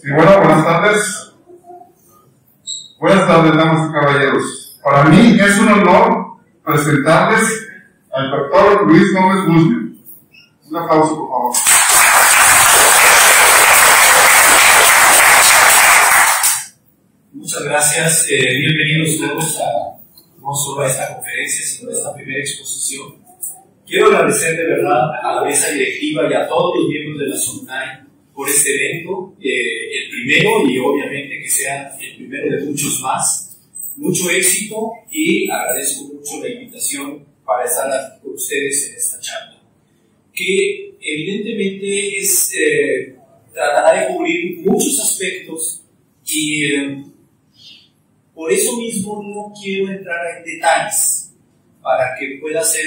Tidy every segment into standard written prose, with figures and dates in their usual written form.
Sí, bueno, buenas tardes. Buenas tardes, damas y caballeros. Para mí es un honor presentarles al doctor Luis Gómez Guzmán. Un aplauso, por favor. Muchas gracias. Bienvenidos todos no solo a esta conferencia, sino a esta primera exposición. Quiero agradecer de verdad a la mesa directiva y a todos los miembros de la SONAI por este evento, el primero, y obviamente que sea el primero de muchos más. Mucho éxito y agradezco mucho la invitación para estar aquí con ustedes en esta charla, que evidentemente tratará de cubrir muchos aspectos y por eso mismo no quiero entrar en detalles para que pueda ser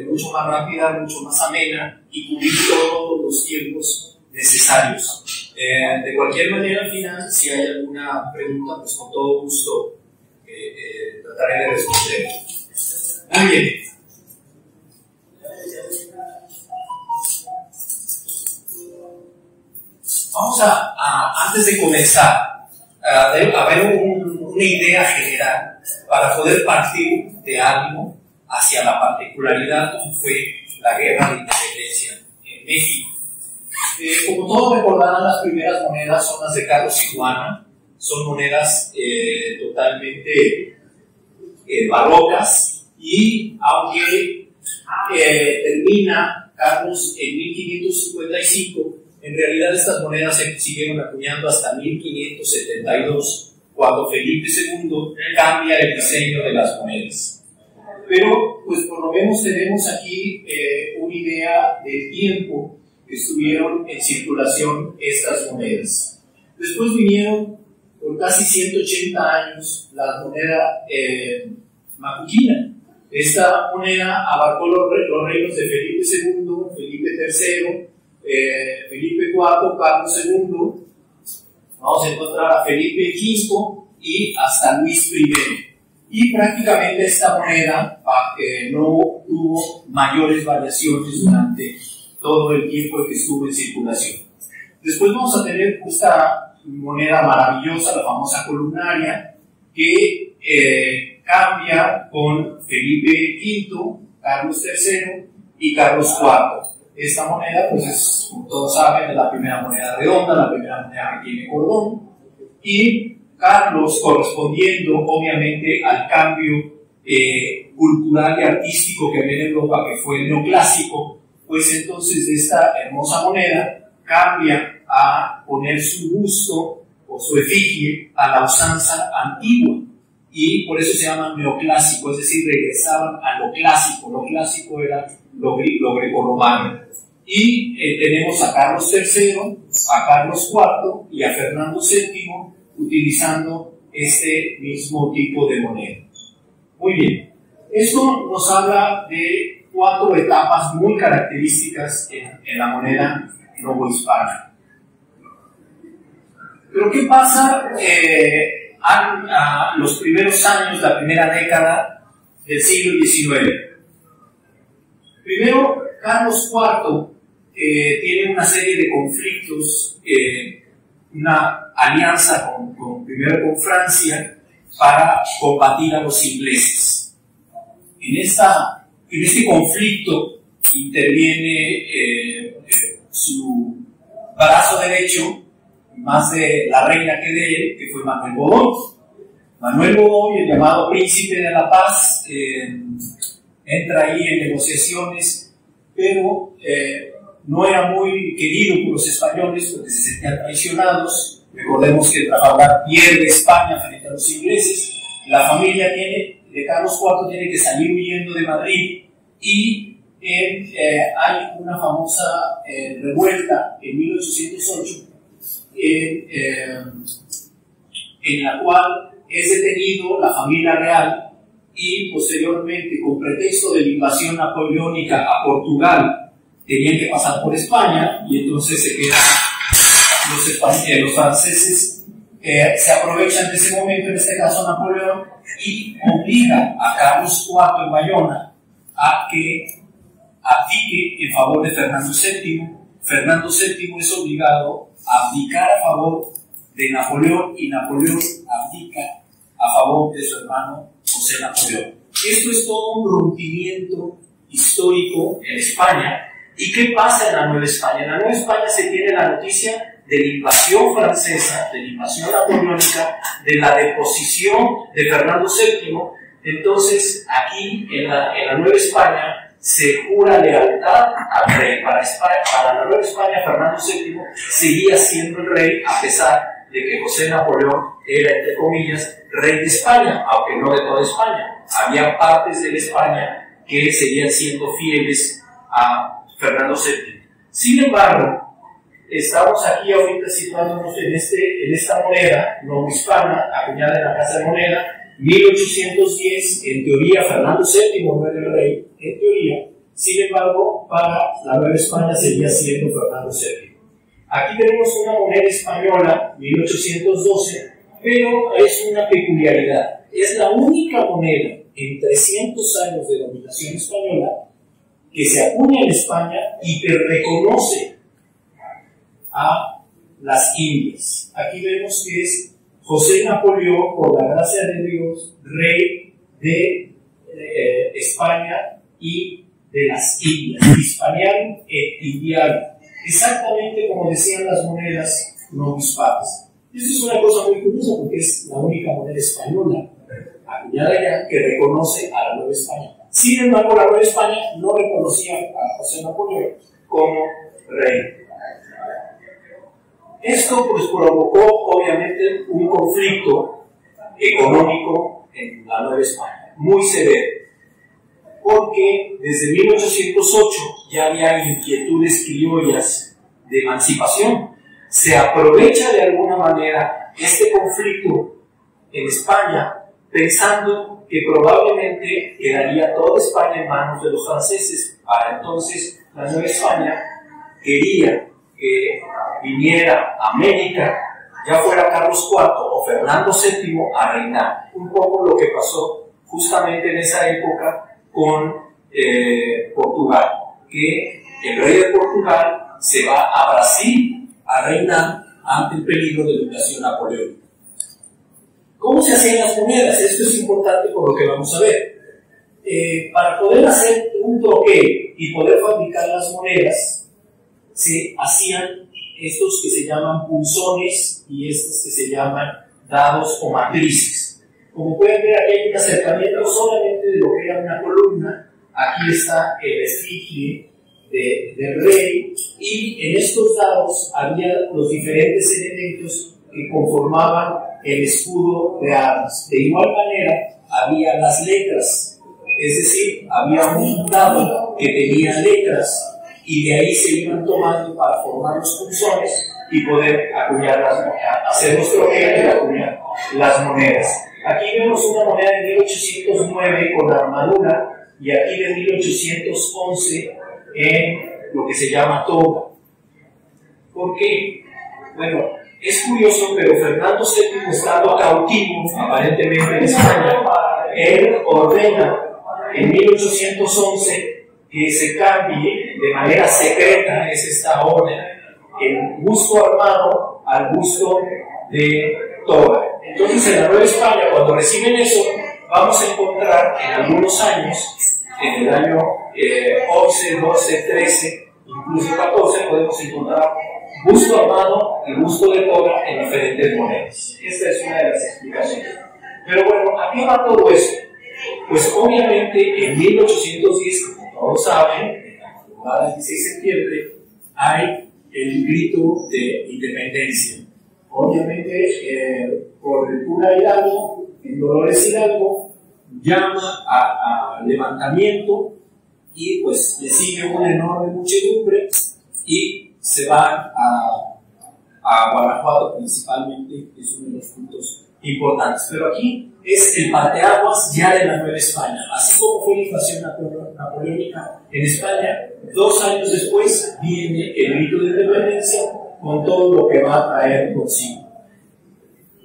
mucho más rápida, mucho más amena y cubrir todos los tiempos necesarios. De cualquier manera, al final, si hay alguna pregunta, pues con todo gusto trataré de responder. Muy bien. Vamos antes de comenzar, a ver una idea general para poder partir de algo hacia la particularidad como fue la guerra de independencia en México. Como todos recordarán, las primeras monedas son las de Carlos y Juana. Son monedas totalmente barrocas, y aunque termina Carlos en 1555, en realidad estas monedas se siguieron acuñando hasta 1572, cuando Felipe II cambia el diseño de las monedas. Pero, pues por lo menos tenemos aquí una idea del tiempo que estuvieron en circulación estas monedas. Después vinieron, por casi 180 años, la moneda macuquina. Esta moneda abarcó los reinos de Felipe II, Felipe III, Felipe IV, Carlos II. Vamos a encontrar a Felipe V y hasta Luis I. Y prácticamente esta moneda no tuvo mayores variaciones durante todo el tiempo que estuvo en circulación. Después vamos a tener esta moneda maravillosa, la famosa columnaria, que cambia con Felipe V, Carlos III y Carlos IV. Esta moneda, pues es, como todos saben, es la primera moneda redonda, la primera moneda que tiene cordón, y Carlos, correspondiendo obviamente al cambio cultural y artístico que había en Europa, que fue el neoclásico, pues entonces de esta hermosa moneda cambia a poner su busto o su efigie a la usanza antigua, y por eso se llama neoclásico, es decir, regresaban a lo clásico. Lo clásico era lo grecorromano. Y tenemos a Carlos III, a Carlos IV y a Fernando VII utilizando este mismo tipo de moneda. Muy bien, esto nos habla de 4 etapas muy características en la moneda novohispana. Pero ¿qué pasa a los primeros años, la primera década del siglo XIX? Primero, Carlos IV tiene una serie de conflictos, una alianza primero con Francia para combatir a los ingleses. En este conflicto interviene su brazo derecho, más de la reina que de él, que fue Manuel Godoy. Manuel Godoy, el llamado príncipe de la paz, entra ahí en negociaciones, pero no era muy querido por los españoles porque se sentían traicionados. Recordemos que Trafalgar pierde España frente a los ingleses. La familia de Carlos IV tiene que salir huyendo de Madrid, y hay una famosa revuelta en 1808 en la cual es detenido la familia real, y posteriormente, con pretexto de la invasión napoleónica a Portugal, tenían que pasar por España, y entonces se quedan los franceses se aprovechan de ese momento, en este caso Napoleón, y obliga a Carlos IV en Bayona a que abdique en favor de Fernando VII. Fernando VII es obligado a abdicar a favor de Napoleón, y Napoleón abdica a favor de su hermano José Napoleón. Esto es todo un rompimiento histórico en España. ¿Y qué pasa en la Nueva España? En la Nueva España se tiene la noticia de la invasión francesa, de la invasión napoleónica, de la deposición de Fernando VII. Entonces, aquí en la Nueva España se jura lealtad al rey. Para la Nueva España, Fernando VII seguía siendo el rey, a pesar de que José Napoleón era, entre comillas, rey de España, aunque no de toda España. Había partes de la España que seguían siendo fieles a Fernando VII. Sin embargo, estamos aquí ahorita situándonos en esta moneda novohispana, acuñada en la Casa de Moneda, 1810. En teoría, Fernando VII no era el rey, en teoría. Sin embargo, para la Nueva España seguía siendo Fernando VII. Aquí tenemos una moneda española, 1812, pero es una peculiaridad. Es la única moneda en 300 años de dominación española que se acuña en España y que reconoce a las Indias. Aquí vemos que es José Napoleón, por la gracia de Dios, rey de España y de las Indias, Hispaniarum et Indiarum, exactamente como decían las monedas novohispanas. Esto es una cosa muy curiosa porque es la única moneda española acuñada ya que reconoce a la Nueva España. Sin embargo, la Nueva España no reconocía a José Napoleón como rey. Esto pues provocó obviamente un conflicto económico en la Nueva España, muy severo, porque desde 1808 ya había inquietudes criollas de emancipación. Se aprovecha de alguna manera este conflicto en España pensando que probablemente quedaría toda España en manos de los franceses. Para entonces la Nueva España quería que viniera a América, ya fuera Carlos IV o Fernando VII, a reinar. Un poco lo que pasó justamente en esa época con Portugal, que el rey de Portugal se va a Brasil a reinar ante el peligro de la invasión napoleónica. ¿Cómo se hacían las monedas? Esto es importante por lo que vamos a ver. Para poder hacer un troquel y poder fabricar las monedas, se hacían estos que se llaman punzones y estos que se llaman dados o matrices. Como pueden ver, aquí hay un acercamiento solamente de lo que era una columna. Aquí está el efigie del rey, y en estos dados había los diferentes elementos que conformaban el escudo de armas. De igual manera, había las letras, es decir, había un dado que tenía letras, y de ahí se iban tomando para formar los punzones y poder acuñar hacer los troqueles y acuñar las monedas. Aquí vemos una moneda de 1809 con armadura, y aquí de 1811 en lo que se llama toga. ¿Por qué? Bueno, es curioso, pero Fernando VII, estando cautivo aparentemente en España, él ordena en 1811 que se cambie de manera secreta, es esta orden, el busto armado al busto de toga. Entonces, en la Nueva España, cuando reciben eso, vamos a encontrar en algunos años, en el año 11, 12, 13, incluso 14, podemos encontrar busto armado y busto de toga en diferentes monedas. Esta es una de las explicaciones. Pero bueno, ¿a qué va todo esto? Pues obviamente en 1810, como todos saben, en la madrugada del 16 de septiembre, hay el grito de independencia. Obviamente, por el cura Hidalgo, en Dolores Hidalgo, llama a levantamiento, y pues le sigue una enorme muchedumbre y se van a Guanajuato principalmente, que es uno de los puntos importantes. Pero aquí es el parteaguas ya de la Nueva España. Así como fue la invasión napoleónica en España, 2 años después viene el grito de independencia con todo lo que va a traer consigo.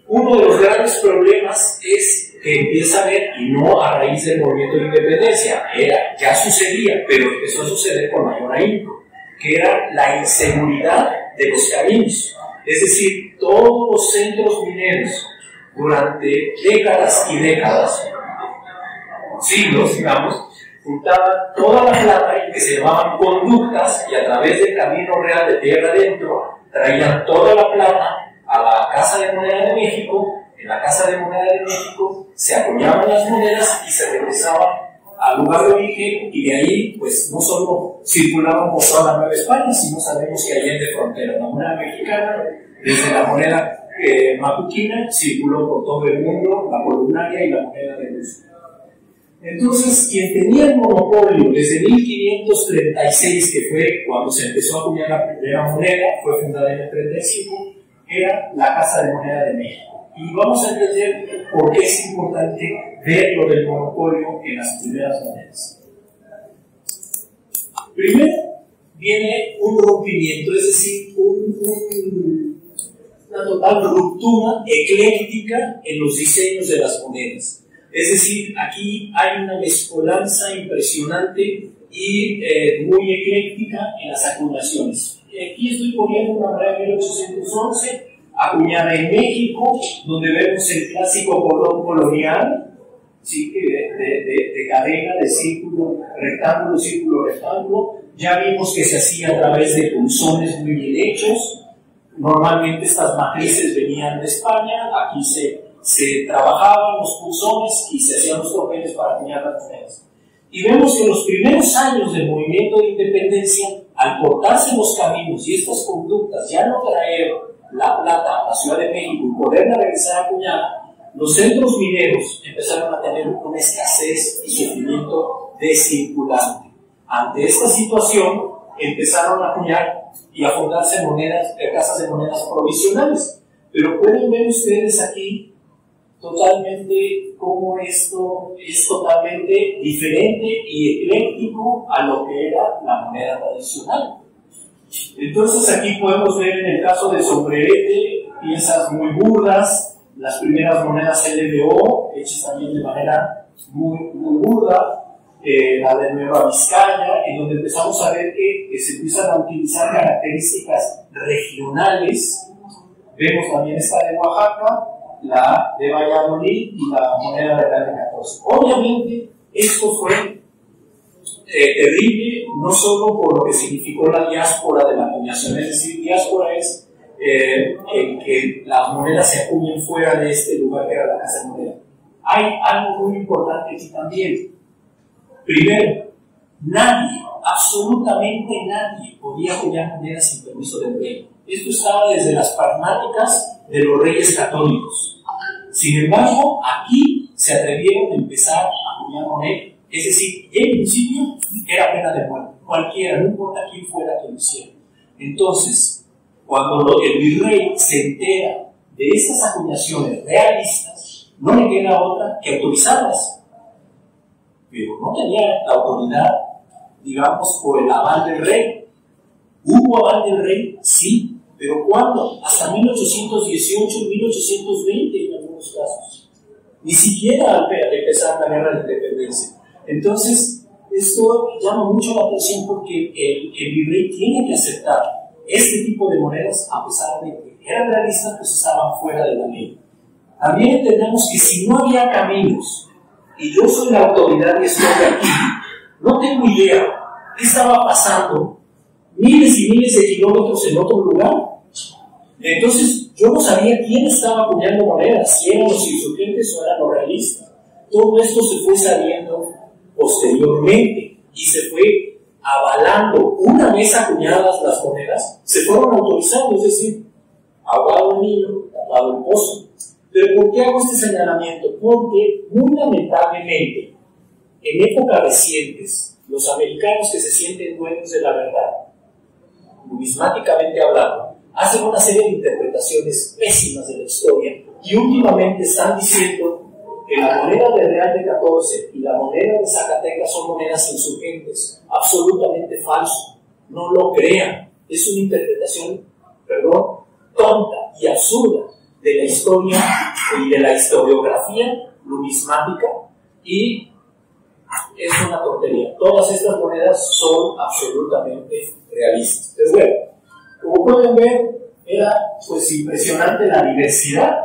Uno de los grandes problemas es que empieza a haber, y no a raíz del movimiento de independencia, ya sucedía, pero empezó a suceder con mayor ahínco, que era la inseguridad de los caminos. Es decir, todos los centros mineros durante décadas y décadas, siglos, digamos, juntaban toda la plata y que se llamaban conductas, y a través del camino real de tierra adentro traían toda la plata a la Casa de Moneda de México. En la Casa de Moneda de México se acuñaban las monedas y se regresaban al lugar de origen, y de ahí pues no solo circulaban por toda la Nueva España, sino sabemos que allá de frontera la moneda mexicana, desde la moneda mapuquina, circuló por todo el mundo la colunaria y la moneda de luz. Entonces, quien tenía el monopolio desde 1536, que fue cuando se empezó a acuñar la primera moneda, fue fundada en el 35, era la Casa de Moneda de México. Y vamos a entender por qué es importante ver lo del monopolio en las primeras monedas. Primero, viene un rompimiento, es decir, una total ruptura ecléctica en los diseños de las monedas. Es decir, aquí hay una mezcolanza impresionante y muy ecléctica en las acuñaciones. Aquí estoy poniendo una moneda de 1811, acuñada en México, donde vemos el clásico cordón colonial, ¿sí? de cadena, de círculo, rectángulo. Ya vimos que se hacía a través de punzones muy bien hechos. Normalmente estas matrices venían de España, aquí se trabajaban los punzones y se hacían los tropeles para acuñar las monedas. Y vemos que en los primeros años del movimiento de independencia, al cortarse los caminos y estas conductas ya no traer la plata a la Ciudad de México y poderla regresar a acuñar, los centros mineros empezaron a tener una escasez y sufrimiento descirculante. Ante esta situación, empezaron a acuñar y a fundarse casas de monedas provisionales. Pero pueden ver ustedes aquí totalmente cómo esto es totalmente diferente y ecléctico a lo que era la moneda tradicional. Entonces aquí podemos ver en el caso de sombrerete piezas muy burdas, las primeras monedas LBO hechas también de manera muy burda, la de Nueva Vizcaya, en donde empezamos a ver que se empiezan a utilizar características regionales. Vemos también esta de Oaxaca, la de Valladolid y la moneda de Real de 14. Obviamente esto fue terrible, no solo por lo que significó la diáspora de la acuñación, es decir, diáspora es el que las monedas se acuñen fuera de este lugar que era la Casa de Moneda. Hay algo muy importante aquí también. Primero, nadie, absolutamente nadie, podía acuñar monedas sin permiso del rey. Esto estaba desde las pragmáticas de los reyes católicos. Sin embargo, aquí se atrevieron a empezar a acuñar moneda. Es decir, en principio era pena de muerte. Cualquiera, no importa quién fuera quien lo hiciera. Entonces, cuando el virrey se entera de estas acuñaciones realistas, no le queda otra que autorizarlas. Pero no tenía la autoridad, digamos, por el aval del rey. ¿Hubo aval del rey? Sí. ¿Pero cuándo? Hasta 1818, 1820 en algunos casos. Ni siquiera al empezar la guerra de independencia. Entonces, esto llama mucho la atención porque el virrey tiene que aceptar este tipo de monedas, a pesar de que eran realistas, pues estaban fuera de la ley. También entendemos que si no había caminos, y yo soy la autoridad y estoy aquí, no tengo idea qué estaba pasando miles y miles de kilómetros en otro lugar. Entonces yo no sabía quién estaba acuñando monedas, si eran los insurgentes o eran los realistas. Todo esto se fue sabiendo posteriormente y se fue avalando. Una vez acuñadas las monedas, se fueron autorizando, es decir, ahogado el niño, tapado el pozo. Pero ¿por qué hago este señalamiento? Porque muy lamentablemente, en épocas recientes, los americanos que se sienten dueños de la verdad, numismáticamente hablando, hacen una serie de interpretaciones pésimas de la historia y últimamente están diciendo que la moneda de Real de 14 y la moneda de Zacatecas son monedas insurgentes. Absolutamente falso. No lo crean. Es una interpretación, tonta y absurda de la historia y de la historiografía numismática, y es una tontería. Todas estas monedas son absolutamente realistas. Pero bueno, como pueden ver, era pues impresionante la diversidad,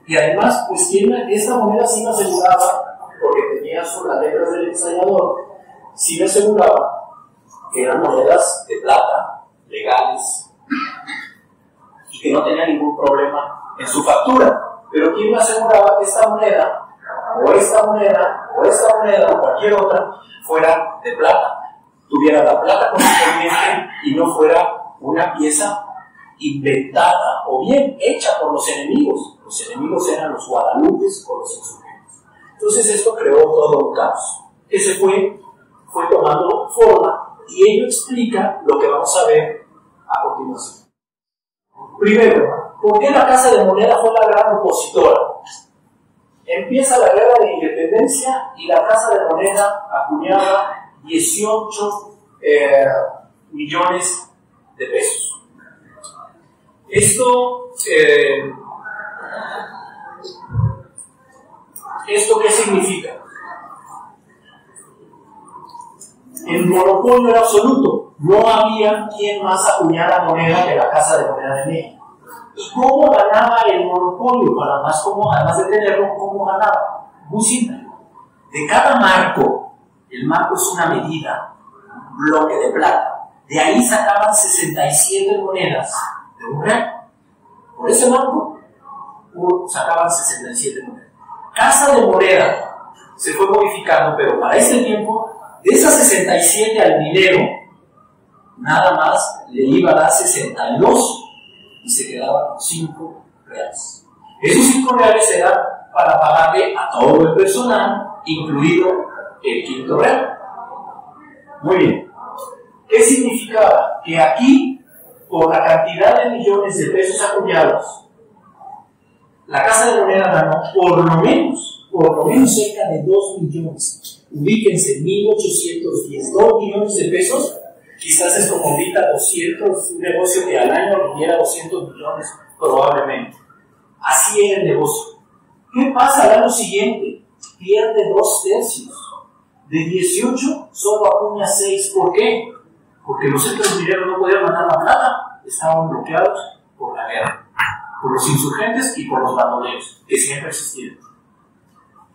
y además pues esta moneda sí me aseguraba, porque tenía las letras del ensayador, sí me aseguraba que eran monedas de plata, legales, y que no tenía ningún problema en su factura. Pero ¿quién me aseguraba que esta moneda, o esta moneda, o esta moneda, o cualquier otra, fuera de plata, tuviera la plata correspondiente y no fuera una pieza inventada o bien hecha por los enemigos? Los enemigos eran los guadalupes o los insurgentes. Entonces esto creó todo un caos que se fue tomando forma, y ello explica lo que vamos a ver a continuación. Primero, ¿por qué la Casa de Moneda fue la gran opositora? Empieza la Guerra de Independencia y la Casa de Moneda acuñaba 18 millones de pesos. ¿Esto qué significa? El monopolio era absoluto. No había quien más acuñara moneda que la Casa de Moneda de México. ¿Y cómo ganaba el monopolio? Además de tenerlo, ¿cómo ganaba? Muy simple. De cada marco, el marco es una medida, un bloque de plata. De ahí sacaban 67 monedas de un real. Por ese marco sacaban 67 monedas. Casa de Moneda se fue modificando, pero para ese tiempo, de esas 67 al minero, nada más le iba a dar 62 y se quedaba con 5 reales. Esos 5 reales eran para pagarle a todo el personal, incluido el quinto real. Muy bien. ¿Qué significaba? Que aquí, por la cantidad de millones de pesos acuñados, la Casa de Moneda ganó por lo menos cerca de 2 millones. Ubíquense, 1810, 2 millones de pesos. Quizás es como ahorita 200, un negocio que al año requiera 200 millones, probablemente. Así era el negocio. ¿Qué pasa al año siguiente? Pierde 2/3. De 18, solo acuña 6. ¿Por qué? Porque los centros mineros no podían mandar la plata, estaban bloqueados por la guerra, por los insurgentes y por los bandoleros, que siempre existieron.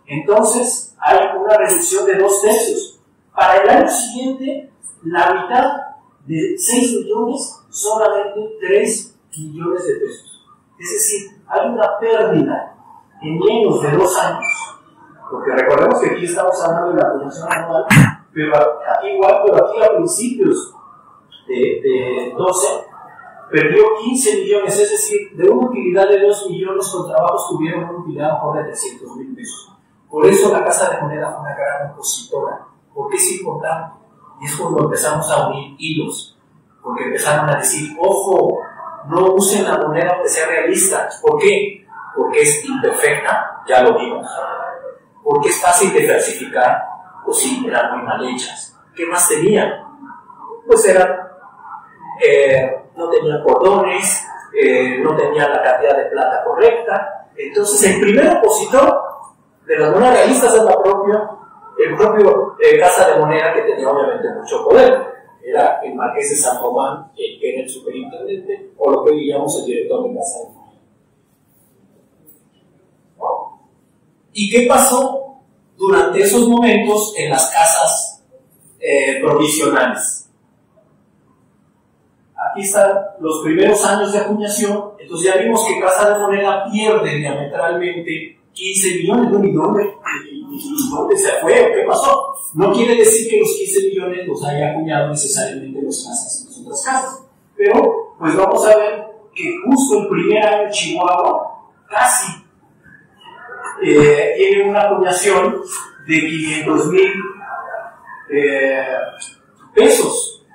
Entonces, hay una reducción de 2/3. Para el año siguiente, la mitad de 6 millones, solamente 3 millones de pesos. Es decir, hay una pérdida en menos de 2 años. Porque recordemos que aquí estamos hablando de la acuñación anual, pero aquí a principios de 12, perdió 15 millones, es decir, de una utilidad de 2 millones con trabajos tuvieron una utilidad mejor de 300,000 pesos. Por eso la Casa de Moneda fue una gran opositora. Porque es importante. Y es cuando empezamos a unir hilos. Porque empezaron a decir, ojo, no usen la moneda aunque sea realista. ¿Por qué? Porque es imperfecta, ya lo vimos. Porque es fácil de falsificar. Pues sí, eran muy mal hechas. ¿Qué más tenían? Pues no tenían cordones, no tenían la cantidad de plata correcta. Entonces el primer opositor de las monedas realistas es el propio Casa de Moneda, que tenía obviamente mucho poder. Era el Marqués de San Román, que era el superintendente, o lo que diríamos el director de Casa de Moneda. ¿Y qué pasó durante esos momentos en las casas provisionales? Aquí están los primeros años de acuñación. Entonces ya vimos que Casa de Moneda pierde diametralmente 15 millones. ¿Y dónde se fue? ¿Qué pasó? No quiere decir que los 15 millones los haya acuñado necesariamente las otras casas. Pero, pues vamos a ver que justo el primer año Chihuahua casi tiene una acuñación de 500,000 pesos.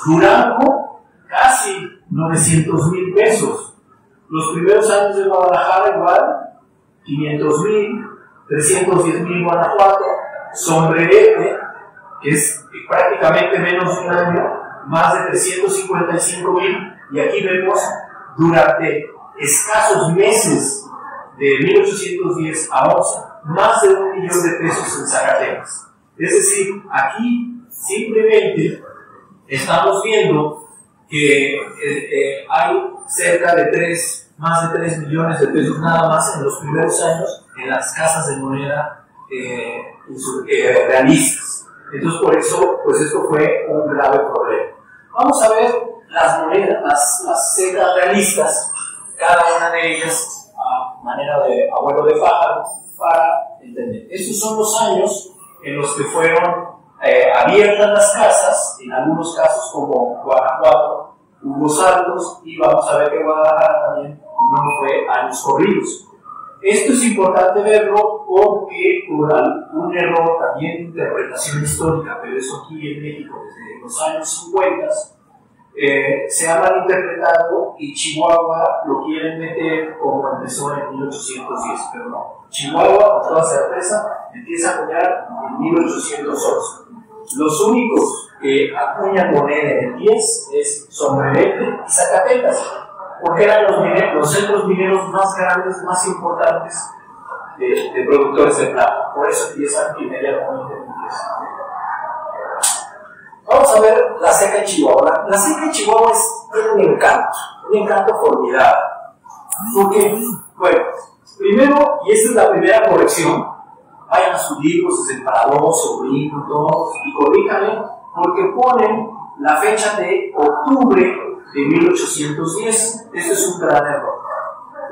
Durango, casi 900,000 pesos. Los primeros años de Guadalajara, igual, 500,000, 310,000 Guanajuato, Sombrerete, que es prácticamente menos de un año, más de 355,000, y aquí vemos durante escasos meses de 1810 a 11, más de 1 millón de pesos en Zacatecas. Es decir, aquí simplemente estamos viendo que hay cerca de más de 3 millones de pesos nada más en los primeros años en las casas de moneda realistas. Entonces, por eso, pues esto fue un grave problema. Vamos a ver las monedas, las secas realistas, cada una de ellas a manera de abuelo de pájaro, para entender. Estos son los años en los que fueron abiertas las casas, en algunos casos como Guanajuato, hubo saltos, y vamos a ver que Guadalajara también no fue años corridos. Esto es importante verlo porque por un error también de interpretación histórica, pero eso aquí en México desde los años 50, se ha malinterpretado y Chihuahua lo quieren meter como empezó en 1810, pero no. Chihuahua, con toda certeza, empieza a acuñar en 1811. Los únicos que acuñan moneda en el 10 es Sombrerete y Zacatecas, porque eran los centros mineros más grandes, más importantes de productores de plata. Por eso empiezan inmediatamente en el 10. Vamos a ver la seca de Chihuahua. La seca de Chihuahua tiene un encanto formidable. Porque, bueno, primero, y esta es la primera corrección, vayan a sus libros desde el Prado, Sobrino, todos, y corríjanme, porque ponen la fecha de octubre de 1810. Este es un gran error.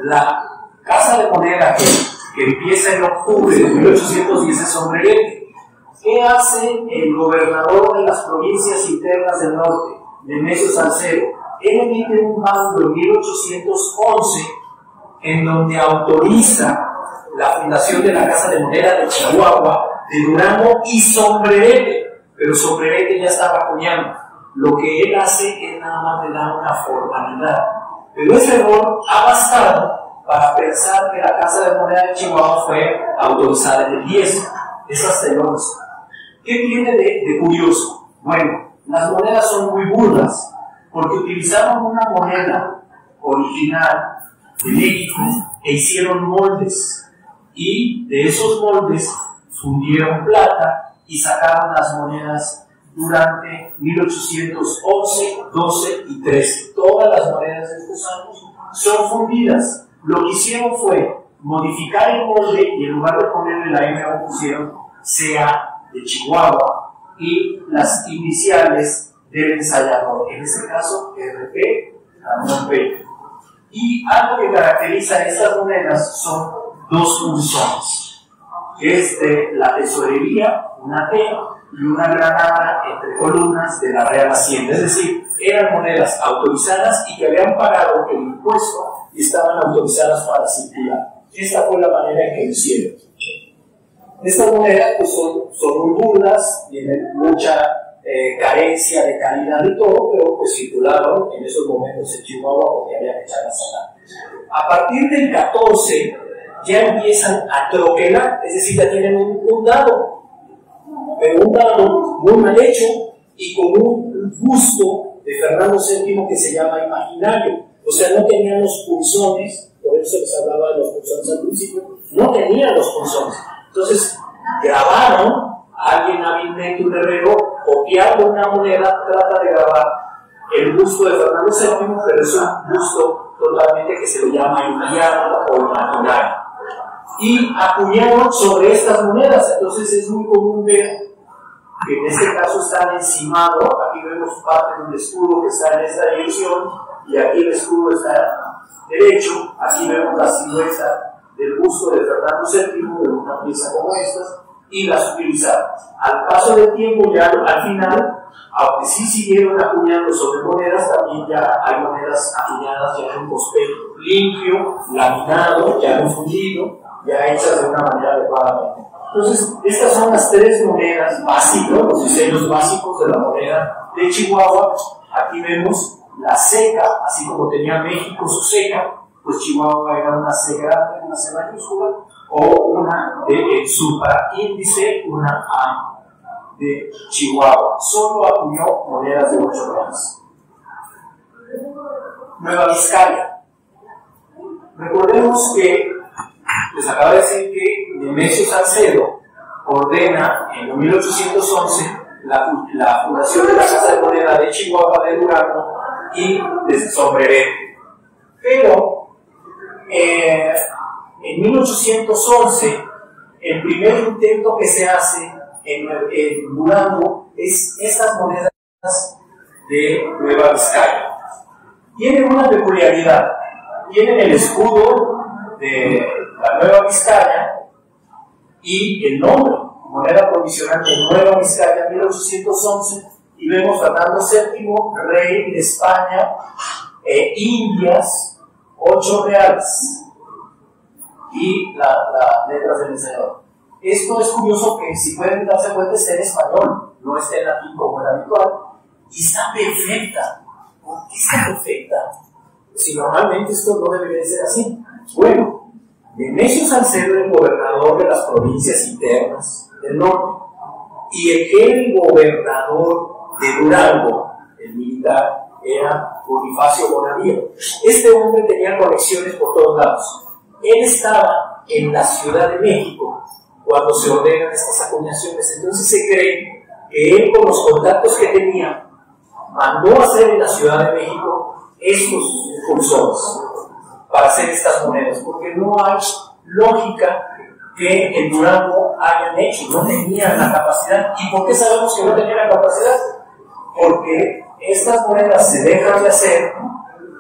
La casa de moneda que empieza en octubre de 1810 es Sombrerete. ¿Qué hace el gobernador de las provincias internas del norte, Nemesio Salcedo? Él emite un mando en 1811 en donde autoriza la fundación de la Casa de Moneda de Chihuahua, de Durango y Sombrerete, pero Sombrerete ya estaba acuñando. Lo que él hace es nada más le dar una formalidad, pero ese error ha bastado para pensar que la Casa de Moneda de Chihuahua fue autorizada en el 10, es hasta el 11. ¿Qué tiene de curioso? Bueno, las monedas son muy burdas, porque utilizaron una moneda original de México e hicieron moldes, y de esos moldes fundieron plata y sacaron las monedas durante 1811, 12 y 13. Todas las monedas de estos años son fundidas. Lo que hicieron fue modificar el molde y en lugar de ponerle la M pusieron CA de Chihuahua y las iniciales del ensayador, en este caso RP, Ramón P. Y algo que caracteriza a estas monedas son dos funciones, que es de la tesorería, una T, y una granada entre columnas de la Real Hacienda, es decir, eran monedas autorizadas y que habían pagado el impuesto y estaban autorizadas para circular. Esta fue la manera en que lo hicieron. Estas monedas pues, son muy burdas, tienen mucha carencia de calidad y todo, pero pues circularon en esos momentos en Chihuahua porque había que echarlas a la. A partir del 14 ya empiezan a troquelar, es decir, ya tienen un dado, pero un dado muy mal hecho y con un busto de Fernando VII que se llama imaginario. O sea, no tenían los punzones, por eso les hablaba de los punzones al principio, no tenían los punzones. Entonces, grabaron, alguien hábilmente, un herrero, copiando una moneda, trata de grabar el busto de Fernando VII, pero es un busto totalmente que se le llama invierno o imaginario. Y acuñaron sobre estas monedas, entonces es muy común ver que en este caso están encimados. Aquí vemos parte del escudo que está en esta dirección, y aquí el escudo está derecho. Aquí vemos la silueta del busto de Fernando VII, de una pieza como estas, y las utilizaron. Al paso del tiempo, ya al final, aunque sí siguieron acuñando sobre monedas, también ya hay monedas acuñadas ya en un papel limpio, laminado, ya no fundido, ya hechas de una manera adecuada. Entonces, estas son las tres monedas básicas, los diseños básicos de la moneda de Chihuahua. Aquí vemos la seca, así como tenía México su seca, pues Chihuahua era una C grande, una C mayúscula, o una de supraíndice, una A de Chihuahua. Solo acuñó monedas de 8 gramos. Nueva Vizcaya. Recordemos que les acabo de decir que Nemesio Salcedo ordena en 1811 la fundación de la Casa de Moneda de Chihuahua de Durango y de sombrerete. Pero en 1811, el primer intento que se hace en Durango es estas monedas de Nueva Vizcaya. Tienen una peculiaridad, tienen el escudo de la Nueva Vizcaya y el nombre, moneda provisional de Nueva Vizcaya, 1811, y vemos Fernando VII, rey de España e Indias, 8 reales, y las letras del enseñador. Esto es curioso que, si pueden darse cuenta, está en español, no está en latín como era habitual, y está perfecta. ¿Por qué está perfecta? Si normalmente esto no debería ser así. Bueno, Nemesio Salcedo era el gobernador de las provincias internas del norte, y el que era el gobernador de Durango, el militar, era Bonifacio Bonavía. Este hombre tenía conexiones por todos lados. Él estaba en la Ciudad de México cuando se ordenan estas acuñaciones. Entonces se cree que él, con los contactos que tenía, mandó a hacer en la Ciudad de México estos cursores para hacer estas monedas, porque no hay lógica que en Durango hayan hecho, no tenían la capacidad. ¿Y por qué sabemos que no tenían la capacidad? Porque estas monedas se dejan de hacer,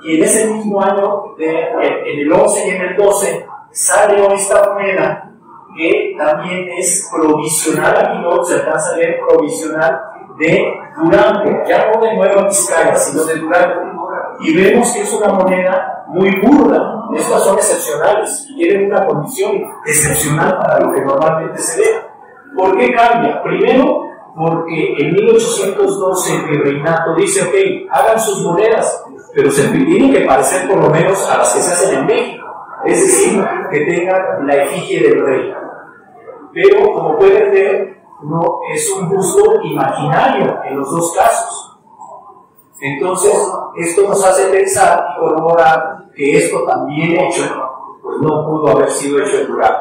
y en ese mismo año, en el 11 y en el 12, sale esta moneda que también es provisional. Aquí no se alcanza a ver, provisional de Durango, ya no de Nueva Vizcaya, sino de Durango, y vemos que es una moneda muy burda. Estas son excepcionales y tienen una condición excepcional para lo que normalmente se ve. ¿Por qué cambia? Primero, porque en 1812 el virreinato dice: ok, hagan sus monedas, pero se tienen que parecer por lo menos a las que se hacen en México, es decir, que tengan la efigie del rey. Pero, como pueden ver, no es un busto imaginario en los dos casos. Entonces, esto nos hace pensar y corroborar que esto también hecho, pues no pudo haber sido hecho en Durango.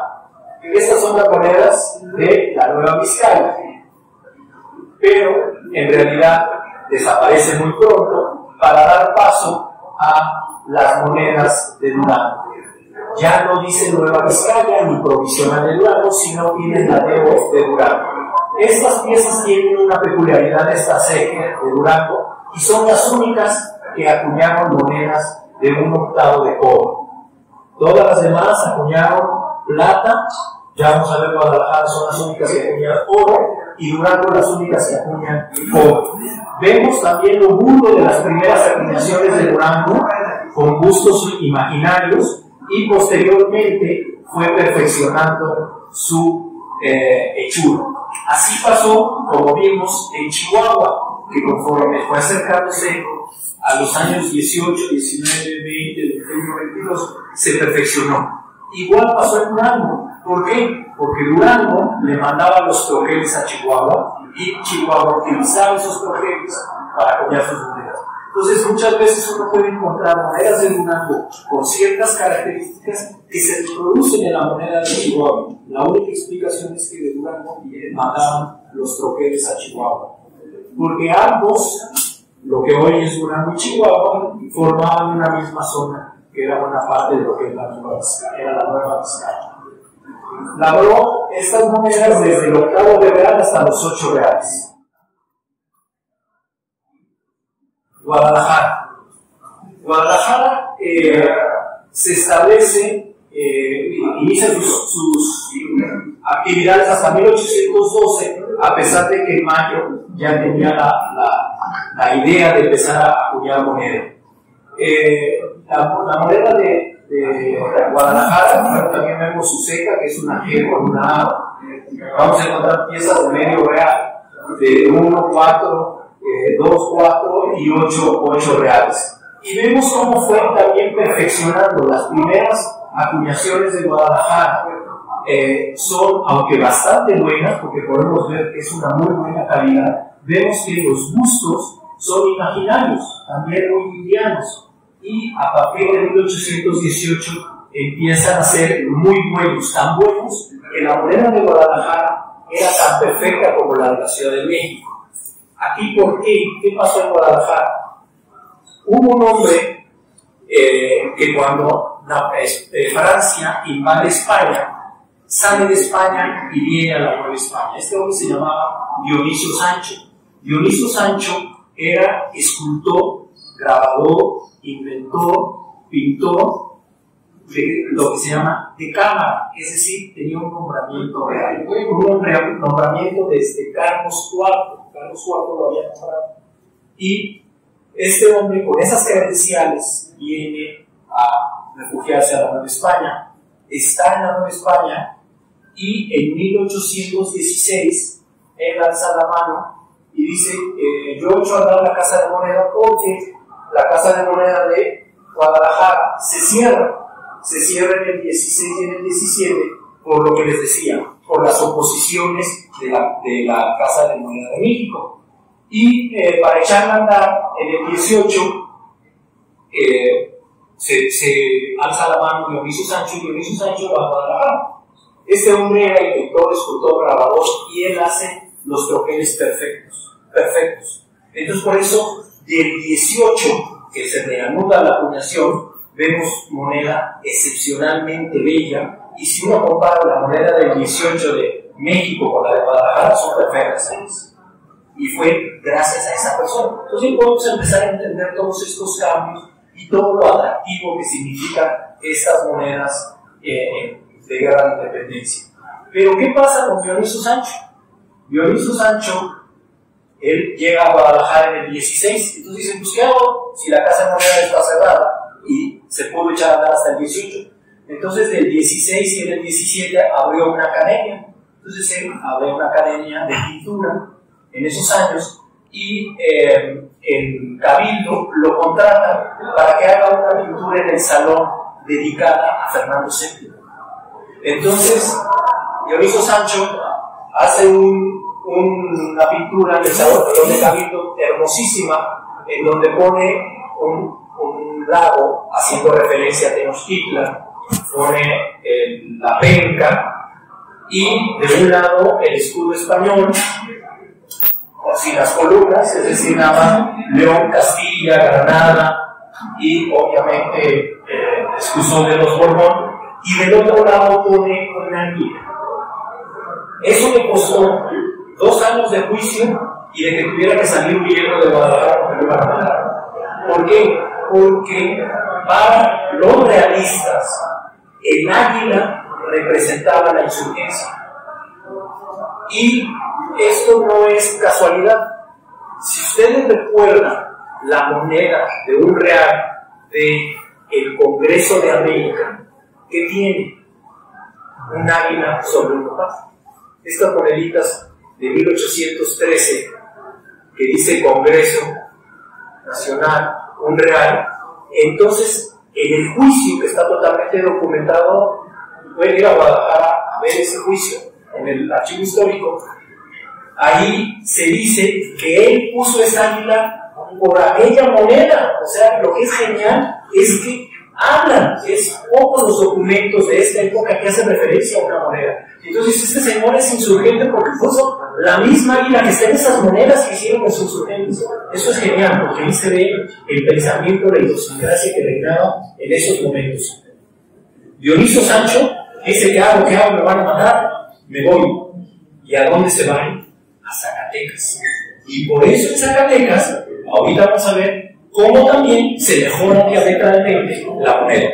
Estas son las monedas de la Nueva Vizcaya, pero en realidad desaparecen muy pronto para dar paso a las monedas de Durango. Ya no dice Nueva Vizcaya ni provisional de Durango, sino tienen la de Durango. Estas piezas tienen una peculiaridad, esta serie de Durango, y son las únicas que acuñaron monedas de 1/8 de cobre. Todas las demás acuñaron plata. Ya vamos a ver, Guadalajara son las únicas que acuñan oro, y Durango las únicas que acuñan cobre. Vemos también lo burdo de las primeras acuñaciones de Durango, con bustos imaginarios, y posteriormente fue perfeccionando su hechura. Así pasó, como vimos, en Chihuahua, que conforme fue acercándose a los años 18, 19, 20, 21, 22, se perfeccionó. Igual pasó en Durango. ¿Por qué? Porque Durango le mandaba los troqueles a Chihuahua, y Chihuahua utilizaba esos troqueles para acuñar sus monedas. Entonces, muchas veces uno puede encontrar monedas de Durango con ciertas características que se reproducen en la moneda de Chihuahua. La única explicación es que de Durango mandaban los troqueles a Chihuahua, porque ambos, lo que hoy es Durango y Chihuahua, formaban una misma zona, que era buena parte de lo que era la Nueva Vizcaya. Labró estas monedas desde el 1/8 de real hasta los 8 reales. Guadalajara se establece, inicia sus actividades hasta 1812, a pesar de que en mayo ya tenía la idea de empezar a acuñar moneda. La moneda de Guadalajara, también vemos su seca, que es una G con una A. Vamos a encontrar piezas de medio real, de 1, 4, 2, 4 y 8 reales. Y vemos cómo fue también perfeccionando las primeras acuñaciones de Guadalajara. Son, aunque bastante buenas, porque podemos ver que es una muy buena calidad, vemos que los bustos son imaginarios, también muy indianos, y a partir de 1818 empiezan a ser muy buenos, tan buenos que la moneda de Guadalajara era tan perfecta como la de la Ciudad de México. Aquí, ¿por qué? ¿Qué pasó en Guadalajara? Hubo un hombre que cuando Francia invade España, sale de España y viene a la Nueva España. Este hombre se llamaba Dionisio Sancho. Dionisio Sancho era escultor, grabador, inventor, pintor, de lo que se llama de cámara, es decir, tenía un nombramiento real, un nombramiento desde Carlos IV. Carlos IV lo había nombrado. Y este hombre, con esas credenciales, viene a refugiarse a la Nueva España. Está en la Nueva España y en 1816 él alza la mano y dice: yo echo a andar la Casa de Moneda porque la Casa de Moneda de Guadalajara se cierra en el 16 y en el 17, por lo que les decía, por las oposiciones de la Casa de Moneda de México. Y para echarla a andar, en el 18 se alza la mano Dionisio Sancho, y Dionisio Sancho va a Guadalajara. Este hombre era inventor, escultor, grabador, y él hace los troqueles perfectos. Entonces, por eso, del 18, que se reanuda la acuñación, vemos moneda excepcionalmente bella, y si uno compara la moneda del 18 de México con la de Guadalajara, son perfectas. Y fue gracias a esa persona. Entonces podemos empezar a entender todos estos cambios y todo lo atractivo que significan estas monedas de guerra de independencia. Pero ¿qué pasa con Dionisio Sancho? Dionisio Sancho, él llega a Guadalajara en el 16, entonces dice: pues ¿qué hago si la Casa de Moneda está cerrada? Y se pudo echar a andar hasta el 18. Entonces del 16 y en el 17 abrió una academia. Entonces él abrió una academia de pintura en esos años, y el Cabildo lo contrata para que haga una pintura en el salón dedicada a Fernando VII. Entonces Dionisio Sancho hace una pintura en el salón de Cabildo hermosísima, en donde pone un lago haciendo referencia a Tenochtitlan, pone la penca, y de un lado el escudo español sin las columnas, es decir, nada, León, Castilla, Granada y obviamente escusón de los Borbón, y del otro lado pone una águila. Eso me costó 2 años de juicio y de que tuviera que salir huyendo de Guadalajara porque me iban a matar. ¿Por qué? Porque para los realistas el águila representaba la insurgencia. Y esto no es casualidad. Si ustedes recuerdan la moneda de un real del Congreso de América, ¿qué tiene? Un águila sobre un nopal. Estas moneditas de 1813, que dice Congreso Nacional, un real. Entonces, en el juicio, que está totalmente documentado, pueden ir a Guadalajara a ver ese juicio en el archivo histórico. Ahí se dice que él puso esa águila por aquella moneda. O sea, lo que es genial es que hablan, es pocos los documentos de esta época que hacen referencia a una moneda. Entonces este señor es insurgente porque puso la misma águila que está en esas monedas que hicieron los insurgentes. Eso es genial, porque ahí se ve el pensamiento de la idiosincrasia que reinaba en esos momentos. Dionisio Sancho dice: ¿qué hago? ¿Me van a matar? Me voy. ¿Y a dónde se van? A Zacatecas. Y por eso en Zacatecas, ahorita vamos a ver cómo también se mejora diametralmente la moneda.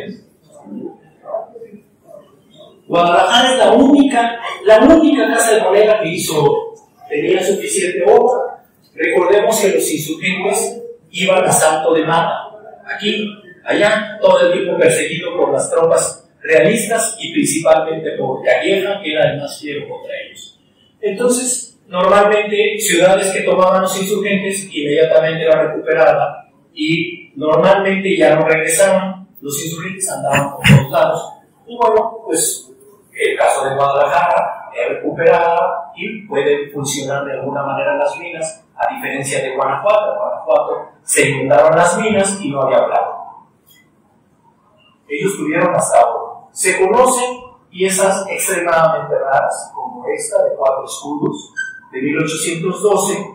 Guadalajara es la única casa de moneda que tenía suficiente oro. Recordemos que los insurgentes iban a Salto de Mata, aquí, allá, todo el tiempo perseguido por las tropas realistas y principalmente por Calleja, que era el más fiero contra ellos. Entonces, normalmente, ciudades que tomaban los insurgentes inmediatamente eran recuperadas y normalmente ya no regresaban. Los insurgentes andaban por todos lados. Y bueno, pues el caso de Guadalajara es recuperada y pueden funcionar de alguna manera las minas, a diferencia de Guanajuato. En Guanajuato se inundaron las minas y no había plata. Ellos tuvieron hasta oro. Se conocen piezas extremadamente raras, como esta de 4 escudos de 1812,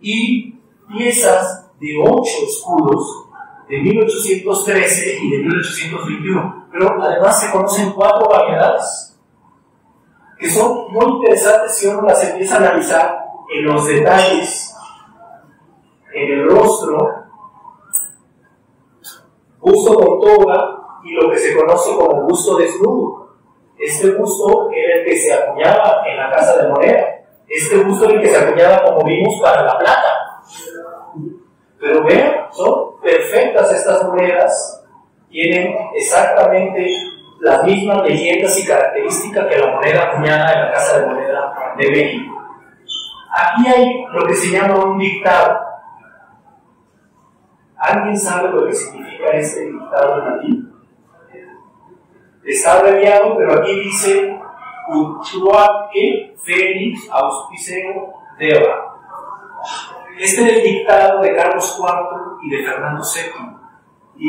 y piezas de 8 escudos de 1813 y de 1821. Pero además se conocen 4 variedades que son muy interesantes si uno las empieza a analizar en los detalles, en el rostro, busto con toga y lo que se conoce como busto desnudo. Este busto era el que se acuñaba en la casa de moneda. Este busto era el que se acuñaba, como vimos, para la plata. Pero vean, son perfectas estas monedas, tienen exactamente las mismas leyendas y características que la moneda acuñada en la casa de moneda de México. Aquí hay lo que se llama un dictado. ¿Alguien sabe lo que significa este dictado en latín? Está abreviado, pero aquí dice Uchuaque Félix Auspiceo Deva. Este es el dictado de Carlos IV y de Fernando VII. Y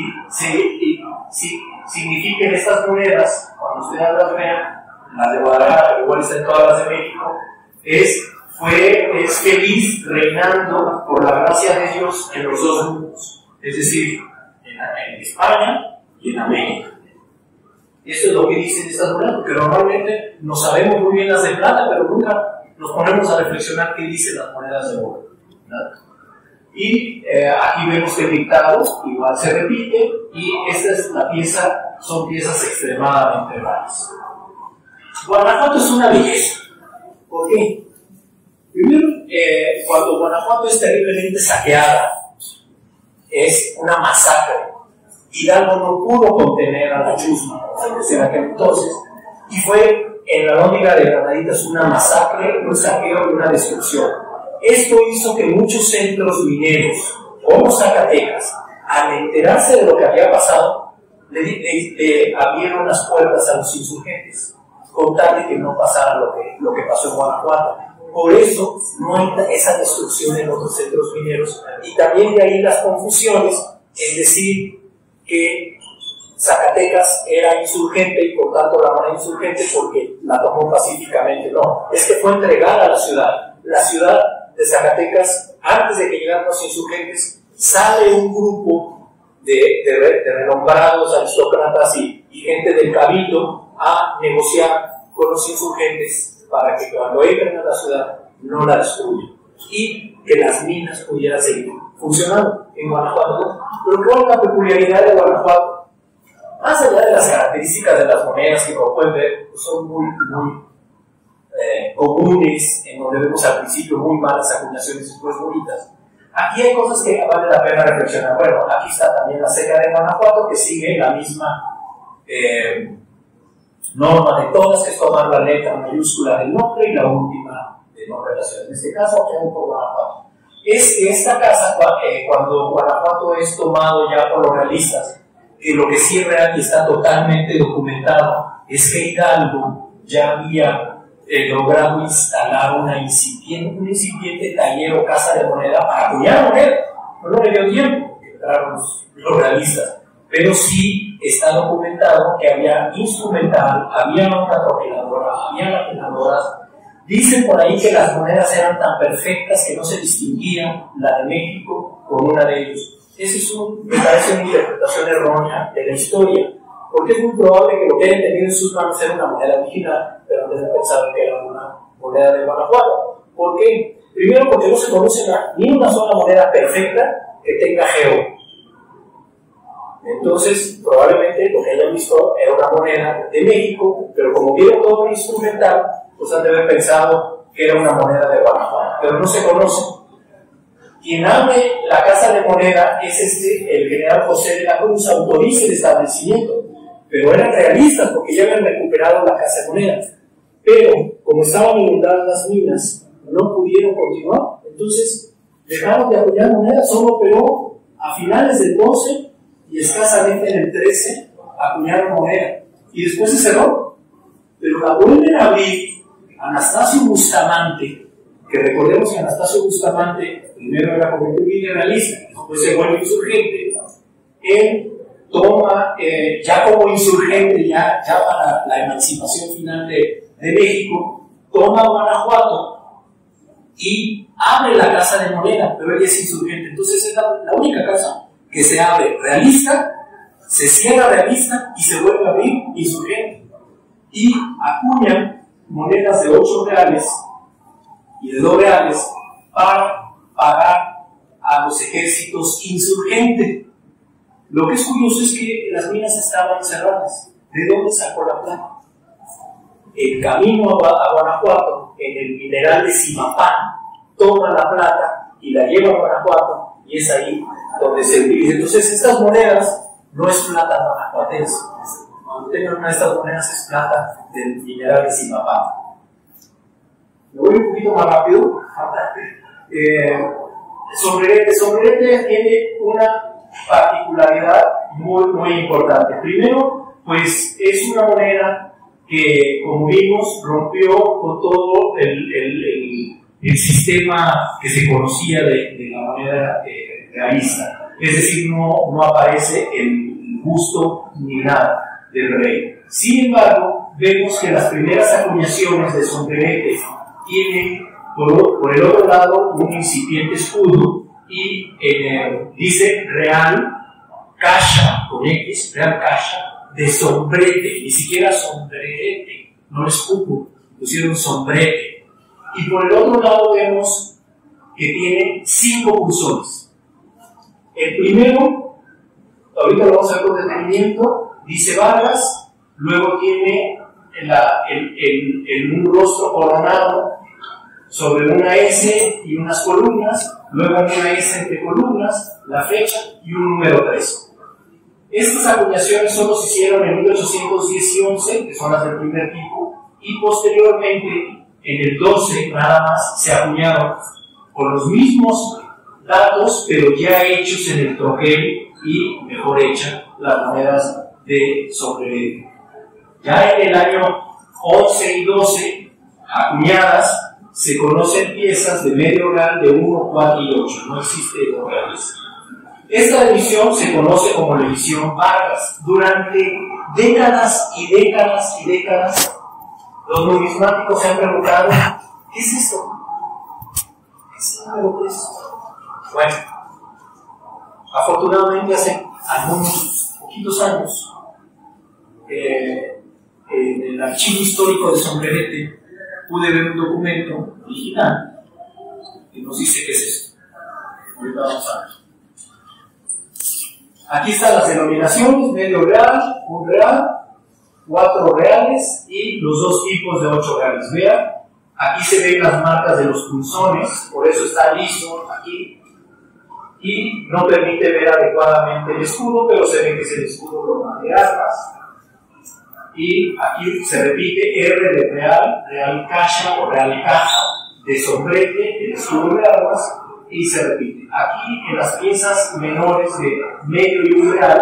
significa en estas monedas, cuando ustedes las vean, las de Guadalajara, igual están todas las de México, es feliz reinando por la gracia de Dios en los dos mundos, es decir, en España y en América. Esto es lo que dicen estas monedas, porque normalmente no sabemos muy bien las de plata, pero nunca nos ponemos a reflexionar qué dicen las monedas de oro, ¿verdad? Y aquí vemos que el dictado igual se repite, y esta es la pieza, son piezas extremadamente raras. Guanajuato es una belleza. ¿Por qué? Primero, cuando Guanajuato es terriblemente saqueada, es una masacre. Hidalgo no pudo contener a la chusma en aquel entonces, y fue en la lóndiga de Granaditas una masacre, un saqueo y una destrucción. Esto hizo que muchos centros mineros, como Zacatecas, al enterarse de lo que había pasado, le abrieron las puertas a los insurgentes, con tal de que no pasara lo que pasó en Guanajuato. Por eso no hay esa destrucción en otros centros mineros, y también de ahí las confusiones en decir que Zacatecas era insurgente y por tanto la moneda insurgente porque la tomó pacíficamente. No, es que fue entregada a la ciudad. La ciudad de Zacatecas, antes de que llegaran los insurgentes, sale un grupo de renombrados aristócratas y gente del cabildo a negociar con los insurgentes para que cuando entren a la ciudad no la destruyan y que las minas pudieran seguir funcionando en Guanajuato. Pero ¿cuál es la peculiaridad de Guanajuato? Más allá de las características de las monedas que, como pueden ver, son muy comunes, en donde vemos al principio muy malas acuñaciones y después bonitas, aquí hay cosas que vale la pena reflexionar. Bueno, aquí está también la ceca de Guanajuato, que sigue la misma norma de todas, que es tomar la letra mayúscula del nombre y la última de nombre de la ciudad. En este caso, quedamos por Guanajuato. Es que esta casa, cuando Guanajuato es tomado ya por los realistas, que lo que sí es real y está totalmente documentado es que Hidalgo ya había logrado instalar un incipiente taller o casa de moneda para acuñar moneda. No le dio tiempo, que entraron los realistas, pero sí está documentado que había instrumental, había una atropeladora, había maquinadoras. Dicen por ahí que las monedas eran tan perfectas que no se distinguía la de México con una de ellos. Esa me parece una interpretación errónea de la historia, porque es muy probable que lo que hayan tenido en sus manos era una moneda original, pero antes de pensar que era una moneda de Guanajuato. ¿Por qué? Primero, porque no se conoce ni una sola moneda perfecta que tenga geo. Entonces, probablemente lo que hayan visto era una moneda de México, pero como vieron todo el instrumental, pues han de haber pensado que era una moneda de Guanajuato, pero no se conoce. Quien abre la casa de moneda es el general José de la Cruz, autoriza el establecimiento, pero eran realistas porque ya habían recuperado la casa de moneda. Pero, como estaban inundadas las minas, no pudieron continuar, entonces dejaron de acuñar moneda, solo operó a finales del 12 y escasamente en el 13 acuñaron moneda, y después se cerró. Pero la vuelven a abrir Anastasio Bustamante, que recordemos que Anastasio Bustamante primero era como un realista, después se vuelve insurgente. Él toma, ya como insurgente, ya para la emancipación final de México, toma Guanajuato y abre la casa de moneda, pero él es insurgente. Entonces es la única casa que se abre realista, se cierra realista y se vuelve a abrir insurgente. Y acuñan monedas de 8 reales y de 2 reales para pagar a los ejércitos insurgentes. Lo que es curioso es que las minas estaban cerradas. ¿De dónde sacó la plata? El camino a Guanajuato, en el mineral de Zimapán, toma la plata y la lleva a Guanajuato, y es ahí donde se utiliza. Entonces, estas monedas no es plata guanajuatense. Cuando tengan una de estas monedas es plata del mineral de Zimapán. Me voy un poquito más rápido. Sombrerete tiene una particularidad muy importante. Primero, pues es una moneda que, como vimos, rompió con todo el sistema que se conocía de la moneda realista. Es decir, no aparece el busto ni nada del rey. Sin embargo, vemos que las primeras acuñaciones de sombrerete tienen por el otro lado un incipiente escudo y dice Real Caja, con X, Real Caja de sombrete, ni siquiera sombrerete, no es cupo, pusieron sombrete. Y por el otro lado vemos que tiene 5 punzones. El primero, ahorita lo vamos a ver con detenimiento, dice Vargas, luego tiene un rostro coronado sobre una S y unas columnas, luego una S entre columnas, la fecha y un número 3. Estas acuñaciones solo se hicieron en 1810 y 11, que son las del primer tipo, y posteriormente, en el 12 nada más, se acuñaron con los mismos datos, pero ya hechos en el troquel y mejor hechas las monedas de sombrerete. Ya en el año 11 y 12, acuñadas, se conocen piezas de medio real de 1, 4 y 8, no existe 2 reales. Esta edición se conoce como la edición Vargas. Durante décadas y décadas y décadas, los numismáticos se han preguntado, ¿qué es esto? ¿Qué es el número 3? Bueno, afortunadamente hace algunos poquitos años, en el archivo histórico de Sombrerete, pude ver un documento original que nos dice qué es esto. Ahorita vamos a ver. Aquí están las denominaciones: medio real, 1 real, 4 reales y los 2 tipos de 8 reales. Vean, aquí se ven las marcas de los punzones, por eso está liso aquí, y no permite ver adecuadamente el escudo, pero se ve que es el escudo normal de armas. Y aquí se repite R de real, real caja o real caja, de sombrete, el escudo de armas, y se repite. Aquí en las piezas menores de medio y 1 real,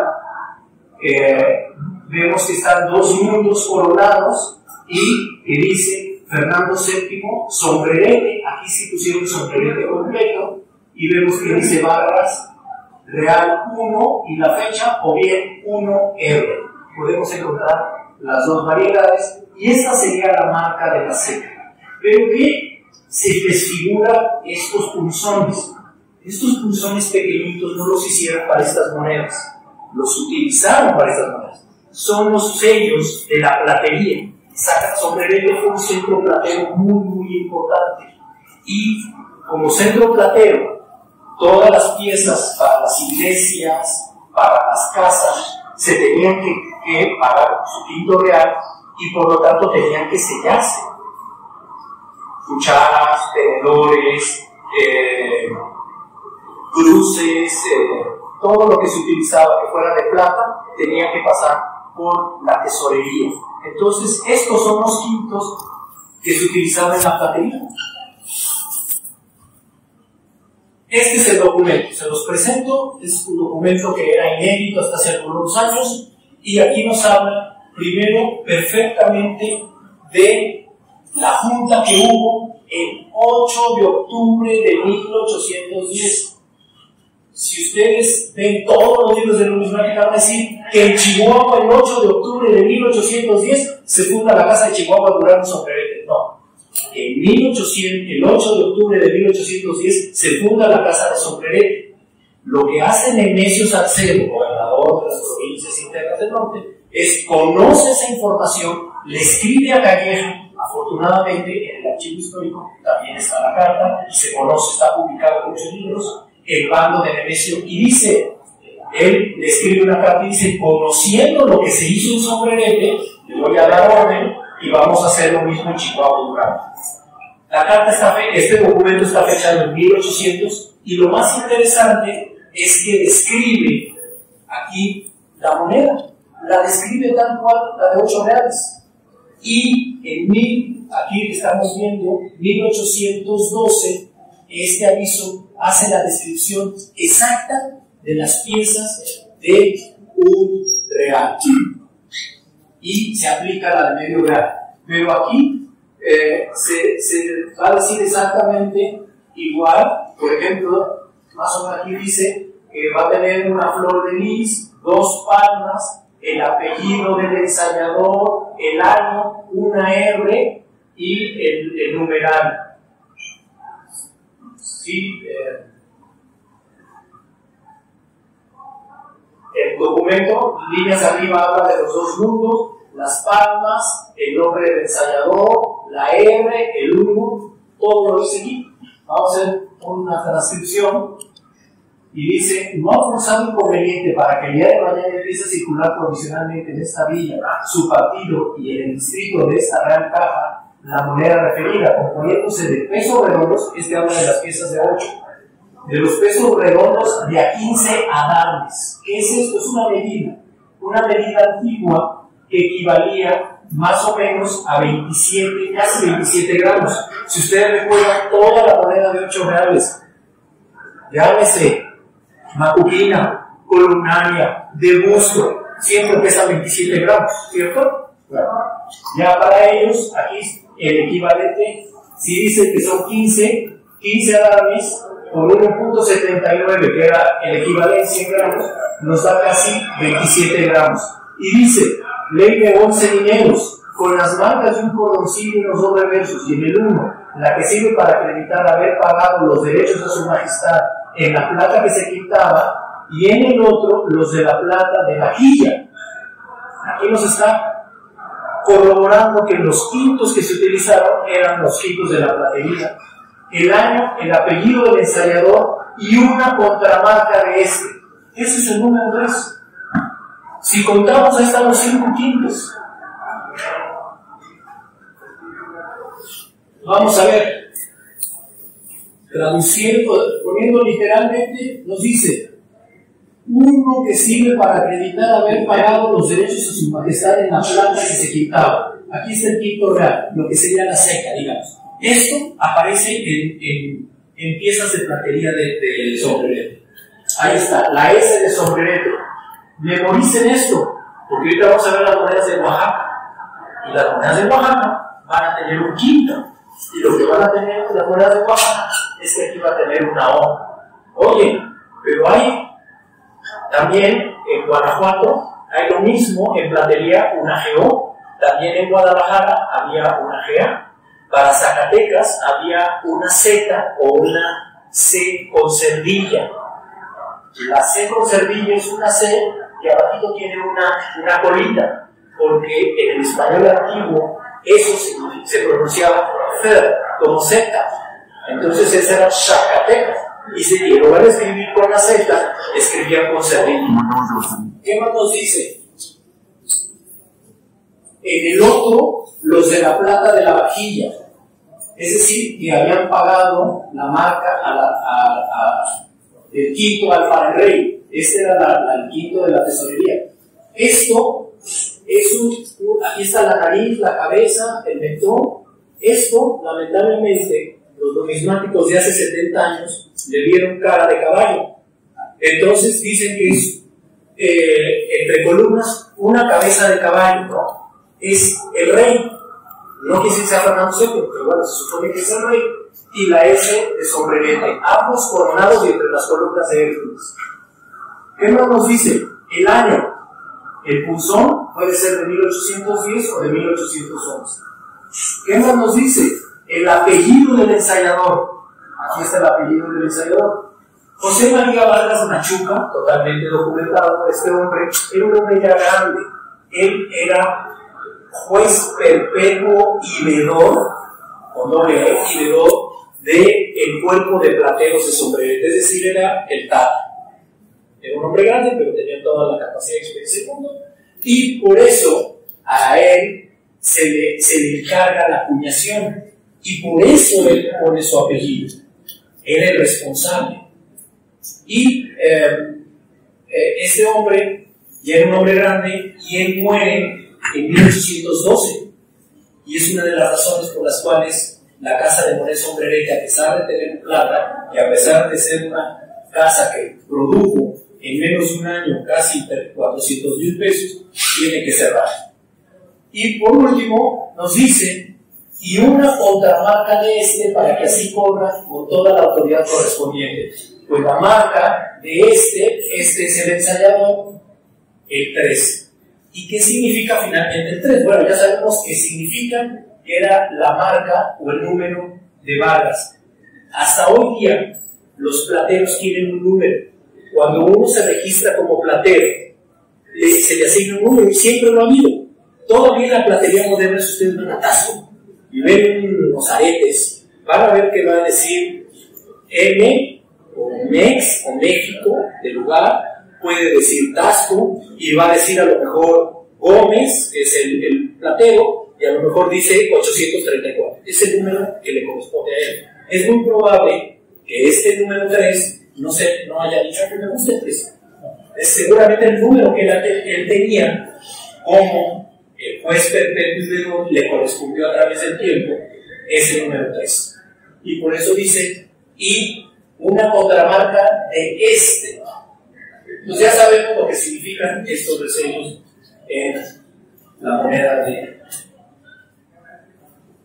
vemos que están 2 mundos coronados y que dice Fernando VII sombrerete. Aquí sí pusieron sombrerete completo y vemos que dice Vargas real 1 y la fecha, o bien 1R. Podemos encontrar las 2 variedades y esta sería la marca de la seca. Pero ¿qué se desfigura estos punzones? Estos punzones pequeñitos no los hicieron para estas monedas, los utilizaron para estas monedas. Son los sellos de la platería. Sombrerete fue un centro platero muy importante. Y como centro platero, todas las piezas para las iglesias, para las casas, se tenían que pagar su quinto real y por lo tanto tenían que sellarse. Cucharas, tenedores, cruces, todo lo que se utilizaba que fuera de plata tenía que pasar por la tesorería. Entonces, estos son los quintos que se utilizaban en la platería. Este es el documento, se los presento. Es un documento que era inédito hasta hace algunos años y aquí nos habla primero perfectamente de la junta que hubo el 8 de octubre de 1810. Si ustedes ven todos los libros de numismática, van a decir que en Chihuahua, el 8 de octubre de 1810, se funda la Casa de Chihuahua Durán Sombrerete. No. El 8 de octubre de 1810 se funda la Casa de Sombrerete. Lo que hace Nemesio Salcedo, gobernador de las provincias internas del norte, es conoce esa información, le escribe a Callejo. Afortunadamente, en el archivo histórico también está la carta, y se conoce, está publicado en muchos libros, el bando de Nemesio, y dice, él le escribe una carta y dice, conociendo lo que se hizo en Sombrerete, le voy a dar orden y vamos a hacer lo mismo en Chihuahua y Durango. La carta este documento está fechado en 1800, y lo más interesante es que describe aquí la moneda, la describe tal cual, la de 8 reales. Y aquí estamos viendo, 1812, este aviso hace la descripción exacta de las piezas de un real. Y se aplica la de medio real. Pero aquí se va a decir exactamente igual. Por ejemplo, más o menos aquí dice que va a tener una flor de lis, 2 palmas, el apellido del ensayador, el año, una R y el numeral. Sí, el documento, líneas arriba, habla de los 2 mundos, las palmas, el nombre del ensayador, la R, el 1, todo lo dice aquí. Vamos a hacer una transcripción. Y dice, no ha forzado inconveniente para que el día de mañana empiece a circular provisionalmente en esta villa, su partido y en el distrito de esta Real Caja, la moneda referida, componiéndose de pesos redondos, habla de las piezas de 8, de los pesos redondos de a 15 adames. ¿Qué es esto? Es una medida antigua que equivalía más o menos a 27, casi 27 gramos. Si ustedes recuerdan, toda la moneda de 8 reales, llámese macuquina, columnaria, de busto, siempre pesa 27 gramos, ¿cierto? Bueno, ya para ellos, aquí el equivalente, si dice que son 15 adames por 1.79, que era el equivalente 100 gramos, nos da casi 27 gramos. Y dice, ley de 11 dineros, con las marcas de un cordoncillo y los 2 reversos, y en el 1, la que sirve para acreditar haber pagado los derechos de su majestad en la plata que se quintaba, y en el otro los de la plata de vajilla. Aquí nos está corroborando que los quintos que se utilizaron eran los quintos de la platería, el año, el apellido del ensayador y una contramarca de este. Ese es el número 3. Si contamos, ahí están los 5 quintos. Vamos a ver. Traduciendo, poniendo literalmente, nos dice: uno que sirve para acreditar haber pagado los derechos a su majestad en la plata que se quitaba. Aquí está el quinto real, lo que sería la seca, digamos. Esto aparece en piezas de platería de Sombrerete. Ahí está, la S de Sombrerete. Memoricen esto, porque ahorita vamos a ver las monedas de Oaxaca. Y las monedas de Oaxaca van a tener un quinto. Y lo que van a tener las monedas de Oaxaca es que aquí va a tener una O. Oye, pero hay también en Guanajuato, hay lo mismo en platería, una GO. También en Guadalajara había una GA. Para Zacatecas había una Z o una C con cerdilla. La C con cerdilla es una C y abajito tiene una colita, porque en el español antiguo eso se pronunciaba Z, como Z. Entonces esa era Zacatecas. Y si lo van a escribir con la Z, escribían con cerdilla. ¿Qué más nos dice? En el otro, los de la plata de la vajilla, es decir, que habían pagado la marca el quinto al para el rey. Este era el quinto de la tesorería. Esto es aquí está la nariz, la cabeza, el mentón. Esto, lamentablemente, los numismáticos de hace 70 años le vieron cara de caballo. Entonces dicen que es entre columnas una cabeza de caballo, ¿no? Es el rey, no que sea Fernando VII, pero bueno, se supone que es el rey, y la S de Sombrerete, ambos coronados y entre las columnas de Hércules. ¿Qué más nos dice? El año. El punzón puede ser de 1810 o de 1811. ¿Qué más nos dice? El apellido del ensayador. Aquí está el apellido del ensayador. José María Vargas Machuca, totalmente documentado, este hombre era un hombre ya grande. Él era juez perpetuo y veedor, con doble E, y veedor del cuerpo de plateros de Sombrerete, es decir, era el Tata. Era un hombre grande, pero tenía toda la capacidad de experiencia del mundo, y por eso a él se le encarga la acuñación, y por eso él pone su apellido. Era el responsable. Y este hombre ya era un hombre grande, y él muere en 1812, y es una de las razones por las cuales la casa de Monet Sombrerete, a pesar de tener plata y a pesar de ser una casa que produjo en menos de un año casi 400,000 pesos, tiene que cerrar. Y por último nos dice, y una contramarca de este para que así corra con toda la autoridad correspondiente. Pues la marca de este es el ensayador, el 3. ¿Y qué significa finalmente el 3? Bueno, ya sabemos que significa que era la marca o el número de Vargas. Hasta hoy día los plateros tienen un número. Cuando uno se registra como platero, se le asigna un número, y siempre lo ha habido. Todavía en la platería moderna, si ustedes ven atasco y ven los aretes, van a ver que va a decir M o Mex o México de lugar, puede decir Tasco, y va a decir a lo mejor Gómez, que es el platero, y a lo mejor dice 834. Es el número que le corresponde a él. Es muy probable que este número 3 no haya dicho que me gusta el 3. Es seguramente el número que él tenía como el juez perpetuo le correspondió a través del tiempo, es el número 3. Y por eso dice, y una contramarca de este. Pues ya sabemos lo que significan estos reseños en la moneda de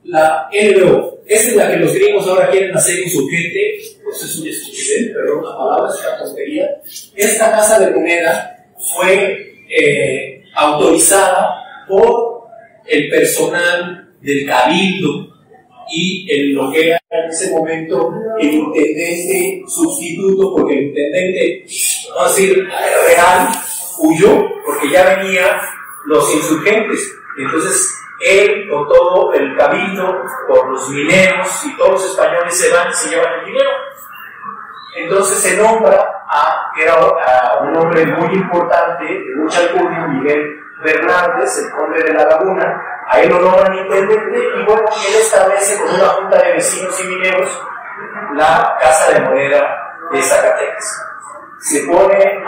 la LBO. Esta es la que los gringos ahora quieren hacer insurgente, pues es un estupidez, perdón la palabra, es una tontería. Esta casa de moneda fue autorizada por el personal del Cabildo y lo que era en ese momento el intendente sustituto, porque el intendente, vamos a decir, real, huyó porque ya venían los insurgentes. Entonces él, con todo el Cabildo, con los mineros y todos los españoles se van y se llevan el dinero. Entonces se nombra a un hombre muy importante, de mucha alcurnia, Miguel Fernández, el conde de la Laguna. A él lo nombran intendente, y bueno, él establece con una junta de vecinos y mineros la casa de moneda de Zacatecas. Se pone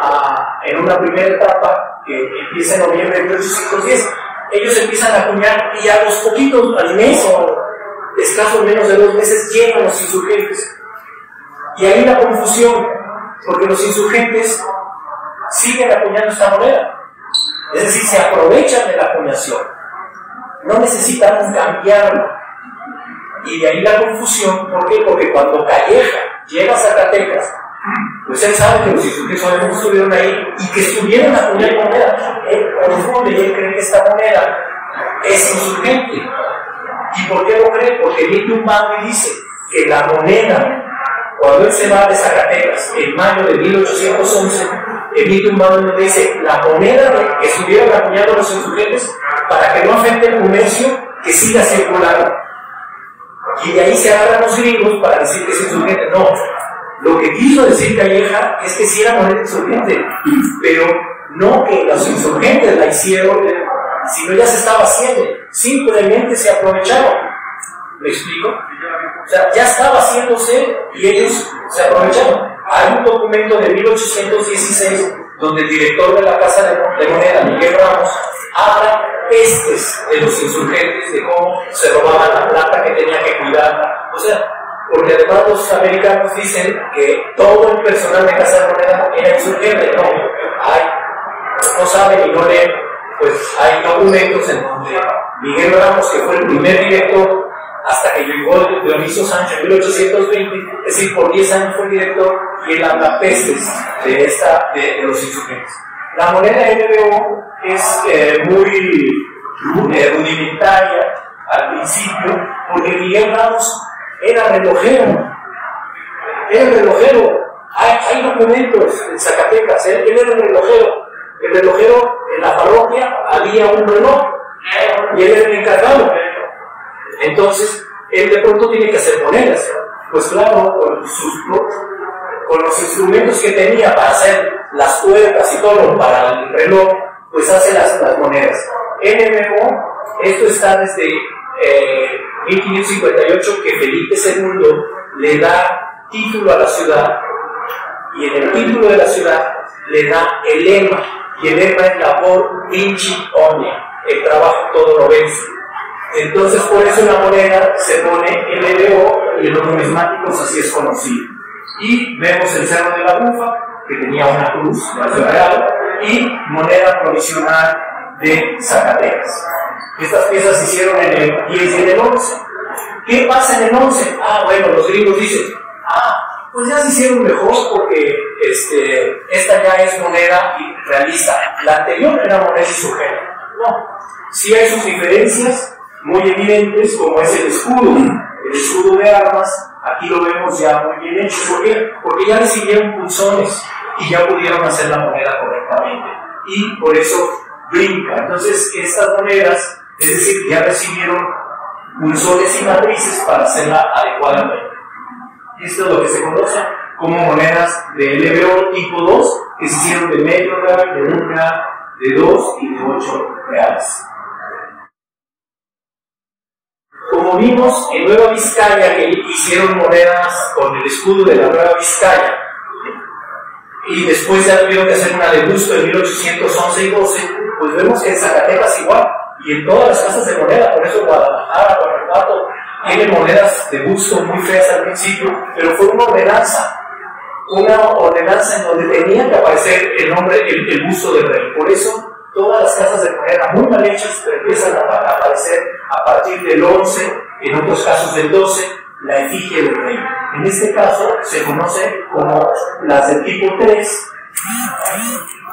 en una primera etapa que empieza en noviembre de 1810. Ellos empiezan a acuñar, y a los poquitos, al mes o escasos menos de 2 meses, llegan los insurgentes. Y ahí la confusión, porque los insurgentes siguen acuñando esta moneda. Es decir, se aprovechan de la acuñación. No necesitamos cambiarla. Y de ahí la confusión. ¿Por qué? Porque cuando Calleja llega a Zacatecas, pues él sabe que los insurgentes solamente estuvieron ahí y que estuvieron acuñando moneda. Él confunde y él cree que esta moneda es insurgente. ¿Y por qué lo cree? Porque emite un mando y dice que la moneda, cuando él se va de Zacatecas en mayo de 1811, emite un mando donde dice la moneda que estuvieron acuñando los insurgentes para que no afecte el comercio, que siga circulando. Y de ahí se agarran los gringos para decir que es insurgente. No, lo que quiso decir Calleja es que sí era moneda insurgente, pero no que los insurgentes la hicieron, sino ya se estaba haciendo, simplemente se aprovecharon. ¿Me explico? O sea, ya estaba haciéndose y ellos se aprovecharon. Hay un documento de 1816 donde el director de la Casa de Moneda, Miguel Ramos, habla pestes de los insurgentes, de cómo se robaban la plata, que tenía que cuidarla. O sea, porque además los americanos dicen que todo el personal de Casa de Moneda era insurgente. No saben y no leen. Pues hay documentos en donde Miguel Ramos, que fue el primer director, hasta que llegó Dionisio Sánchez en 1820, es decir, por 10 años fue director, y él habla pestes de los insurgentes. La moneda LBO es muy rudimentaria al principio, porque Miguel Ramos era relojero. Hay Hay documentos en Zacatecas. Él era el relojero. El relojero, en la parroquia había un reloj y él era el encargado. Entonces, él de pronto tiene que hacer monedas. Pues claro, con los instrumentos que tenía para hacer las tuercas y todo para el reloj, pues hace las monedas. NMO, esto está desde 1558, que Felipe II le da título a la ciudad, y en el título de la ciudad le da el lema, y el lema es labor vinci omnia, el trabajo todo lo vence. Entonces, por eso en la moneda se pone LBO y en los numismáticos así es conocido. Y vemos el Cerro de la Bufa, que tenía una cruz de la Ciudad Real, y moneda provisional de Zacatecas. Estas piezas se hicieron en el 10 y en el 11. ¿Qué pasa en el 11? Bueno, los gringos dicen, pues ya se hicieron mejor porque esta ya es moneda realista. La anterior era moneda insurgente. No, sí hay sus diferencias muy evidentes, como es el escudo de armas. Aquí lo vemos ya muy bien hecho. ¿Por qué? Porque ya recibieron punzones y ya pudieron hacer la moneda correctamente. Y por eso brinca. Entonces, estas monedas, es decir, ya recibieron punzones y matrices para hacerla adecuadamente. Esto es lo que se conoce como monedas de LBO tipo 2, que se hicieron de medio real, de 1 real, de 2 y de 8 reales. Como vimos en Nueva Vizcaya, que hicieron monedas con el escudo de la Nueva Vizcaya, y después ya tuvieron que hacer una de busto en 1811 y 12, pues vemos que en Zacatecas igual, y en todas las casas de moneda. Por eso Guadalajara, Guanajuato, tiene monedas de busto muy feas al principio, pero fue una ordenanza en donde tenía que aparecer el nombre, el busto del rey. Por eso todas las casas de moneda muy mal hechas, pero empiezan a aparecer a partir del 11, en otros casos del 12, la efigie del rey. En este caso se conoce como las del tipo 3,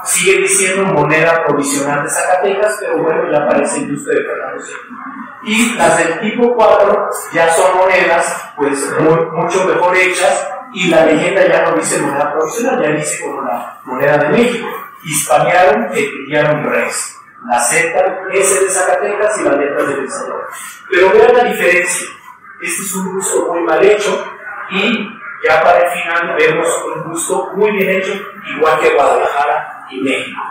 sigue diciendo moneda provisional de Zacatecas, pero bueno, ya aparece el busto de Fernando VII. Y las del tipo 4 ya son monedas pues mucho mejor hechas, y la leyenda ya no dice moneda provisional, ya dice como la moneda de México. Hispanearon e criaron res. La Z, S de Zacatecas y las letras del Salvador. Pero vean la diferencia. Este es un busto muy mal hecho, y ya para el final vemos un busto muy bien hecho, igual que Guadalajara y México.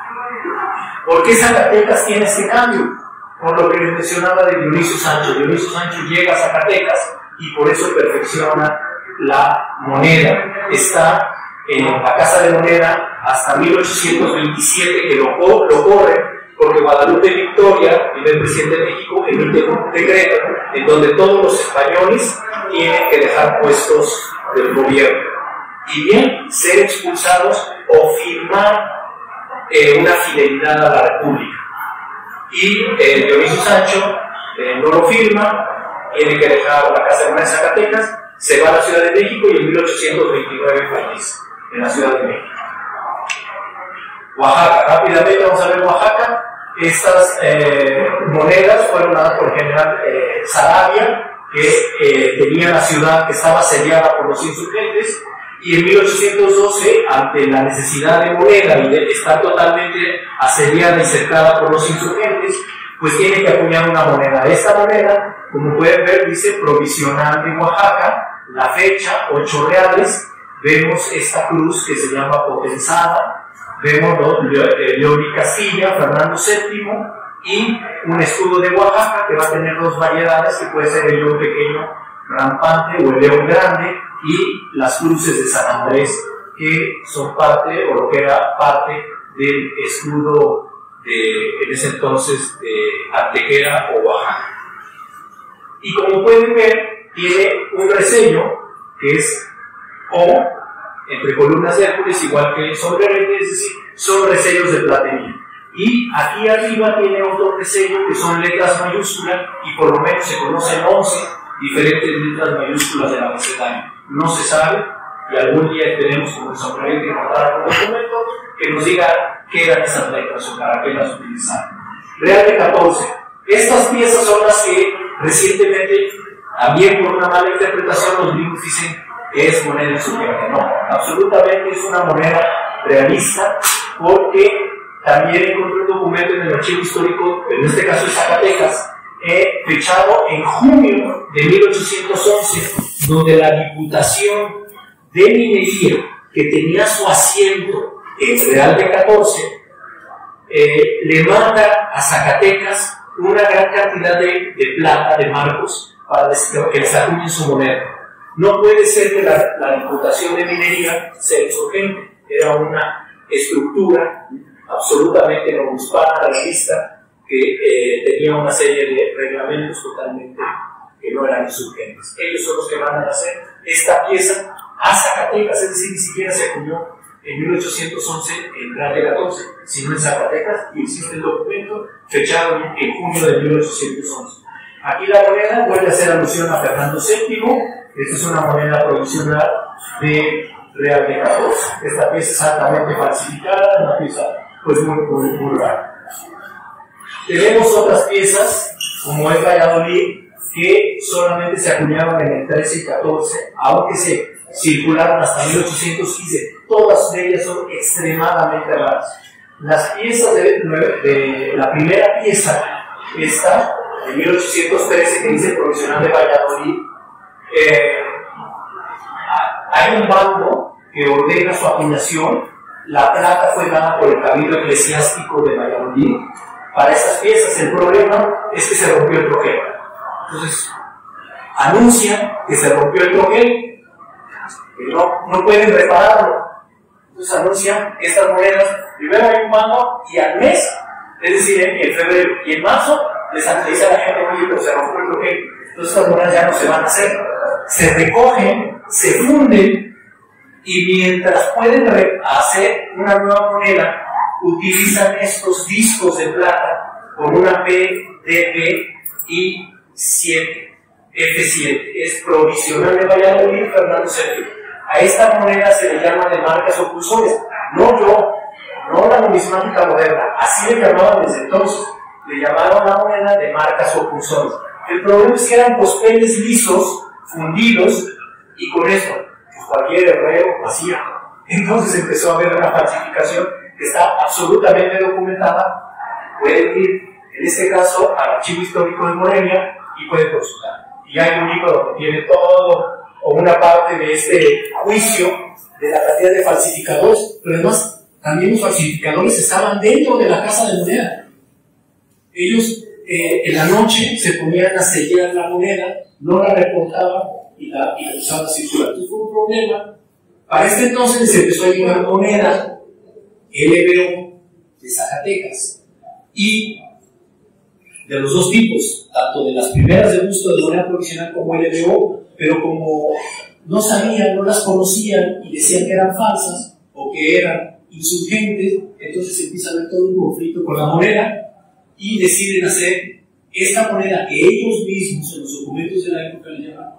¿Por qué Zacatecas tiene este cambio? Por lo que les mencionaba de Dionisio Sancho. Dionisio Sancho llega a Zacatecas y por eso perfecciona la moneda. Está en la Casa de Moneda hasta 1827, que lo corre, porque Guadalupe Victoria, primer presidente de México, emite un decreto en donde todos los españoles tienen que dejar puestos del gobierno, y bien ser expulsados o firmar una fidelidad a la República. Y Dionisio Sancho no lo firma, tiene que dejar la Casa de Moneda de Zacatecas, se va a la Ciudad de México y en 1829 fallece en la Ciudad de México. Oaxaca, rápidamente vamos a ver Oaxaca. Estas monedas fueron dadas por el general Saravia, que tenía la ciudad que estaba asediada por los insurgentes, y en 1812, ante la necesidad de moneda y de estar totalmente asediada y cercada por los insurgentes, pues tiene que acuñar una moneda. Esta moneda, como pueden ver, dice provisional de Oaxaca, la fecha, 8 reales, vemos esta cruz que se llama potenzada, vemos León y Castilla, Fernando VII, y un escudo de Oaxaca que va a tener 2 variedades, que puede ser el león pequeño rampante o el león grande, y las cruces de San Andrés, que son parte, o lo que era parte del escudo en ese entonces de Antequera o Oaxaca. Y como pueden ver, tiene un reseño que es O entre columnas de Hércules, igual que el sombrerete, es decir, son resellos de platería. Y aquí arriba tiene otro resello que son letras mayúsculas, y por lo menos se conocen 11 diferentes letras mayúsculas del abecedario. No se sabe, y algún día tenemos como el sombrerete encontrar algún documento que nos diga qué eran esas letras o para qué las utilizaban. Real de 14. Estas piezas son las que recientemente, también por una mala interpretación, los gringos dicen es moneda insurgente. No, absolutamente es una moneda realista, porque también encontré un documento en el archivo histórico, en este caso de Zacatecas, fechado en junio de 1811, donde la Diputación de Minería, que tenía su asiento en Real de 14, le manda a Zacatecas una gran cantidad de plata, de marcos, para que les acuñen su moneda. No puede ser que la Diputación de Minería sea insurgente. Era una estructura absolutamente novohispana, realista, que tenía una serie de reglamentos totalmente que no eran insurgentes. Ellos son los que van a hacer esta pieza a Zacatecas, es decir, ni siquiera se acuñó en 1811 en Real de 14, sino en Zacatecas, y existe el documento fechado en junio de 1811. Aquí la moneda vuelve a hacer alusión a Fernando VII. Esta es una moneda provisional de Real de 14. Esta pieza es altamente falsificada, una pieza pues muy rara. Tenemos otras piezas, como es Valladolid, que solamente se acuñaban en el 13 y 14, aunque se circularon hasta 1815. Todas ellas son extremadamente raras. Las piezas de la primera pieza, esta de 1813, que dice provisional de Valladolid, hay un bando que ordena su acuñación. La plata fue dada por el Cabildo Eclesiástico de Valladolid para estas piezas. El problema es que se rompió el troquel. Entonces, anuncian que se rompió el troquel, que no pueden repararlo. Entonces anuncian estas monedas. Primero hay un bando, y al mes, es decir, en febrero y en marzo, les dice a la gente: oye, pero se rompió el troquel. Entonces estas monedas ya no se van a hacer. Se recogen, se funden, y mientras pueden hacer una nueva moneda, utilizan estos discos de plata con una PDB y 7 F7. Es provisional de Valladolid, Fernando VII. A esta moneda se le llama de marcas o pulsores. No la numismática moderna, así le llamaban desde entonces. Le llamaban la moneda de marcas o pulsores. El problema es que eran pospeles lisos, fundidos, y con esto pues cualquier herrero lo hacía. Entonces empezó a haber una falsificación que está absolutamente documentada. Pueden ir, en este caso, al Archivo Histórico de Morelia y pueden consultar. Y hay un libro donde tiene todo, o una parte de este juicio de la cantidad de falsificadores, pero además también los falsificadores estaban dentro de la casa de moneda. Ellos en la noche se ponían a sellar la moneda, no la reportaban y la usaban a circular. Entonces fue un problema. Para este entonces se empezó a llevar moneda LBO de Zacatecas, y de los dos tipos, tanto de las primeras de gusto de moneda provisional como LBO, pero como no sabían, no las conocían y decían que eran falsas o que eran insurgentes, entonces empieza a haber todo un conflicto con la moneda y deciden hacer esta moneda que ellos mismos en los documentos de la época le llaman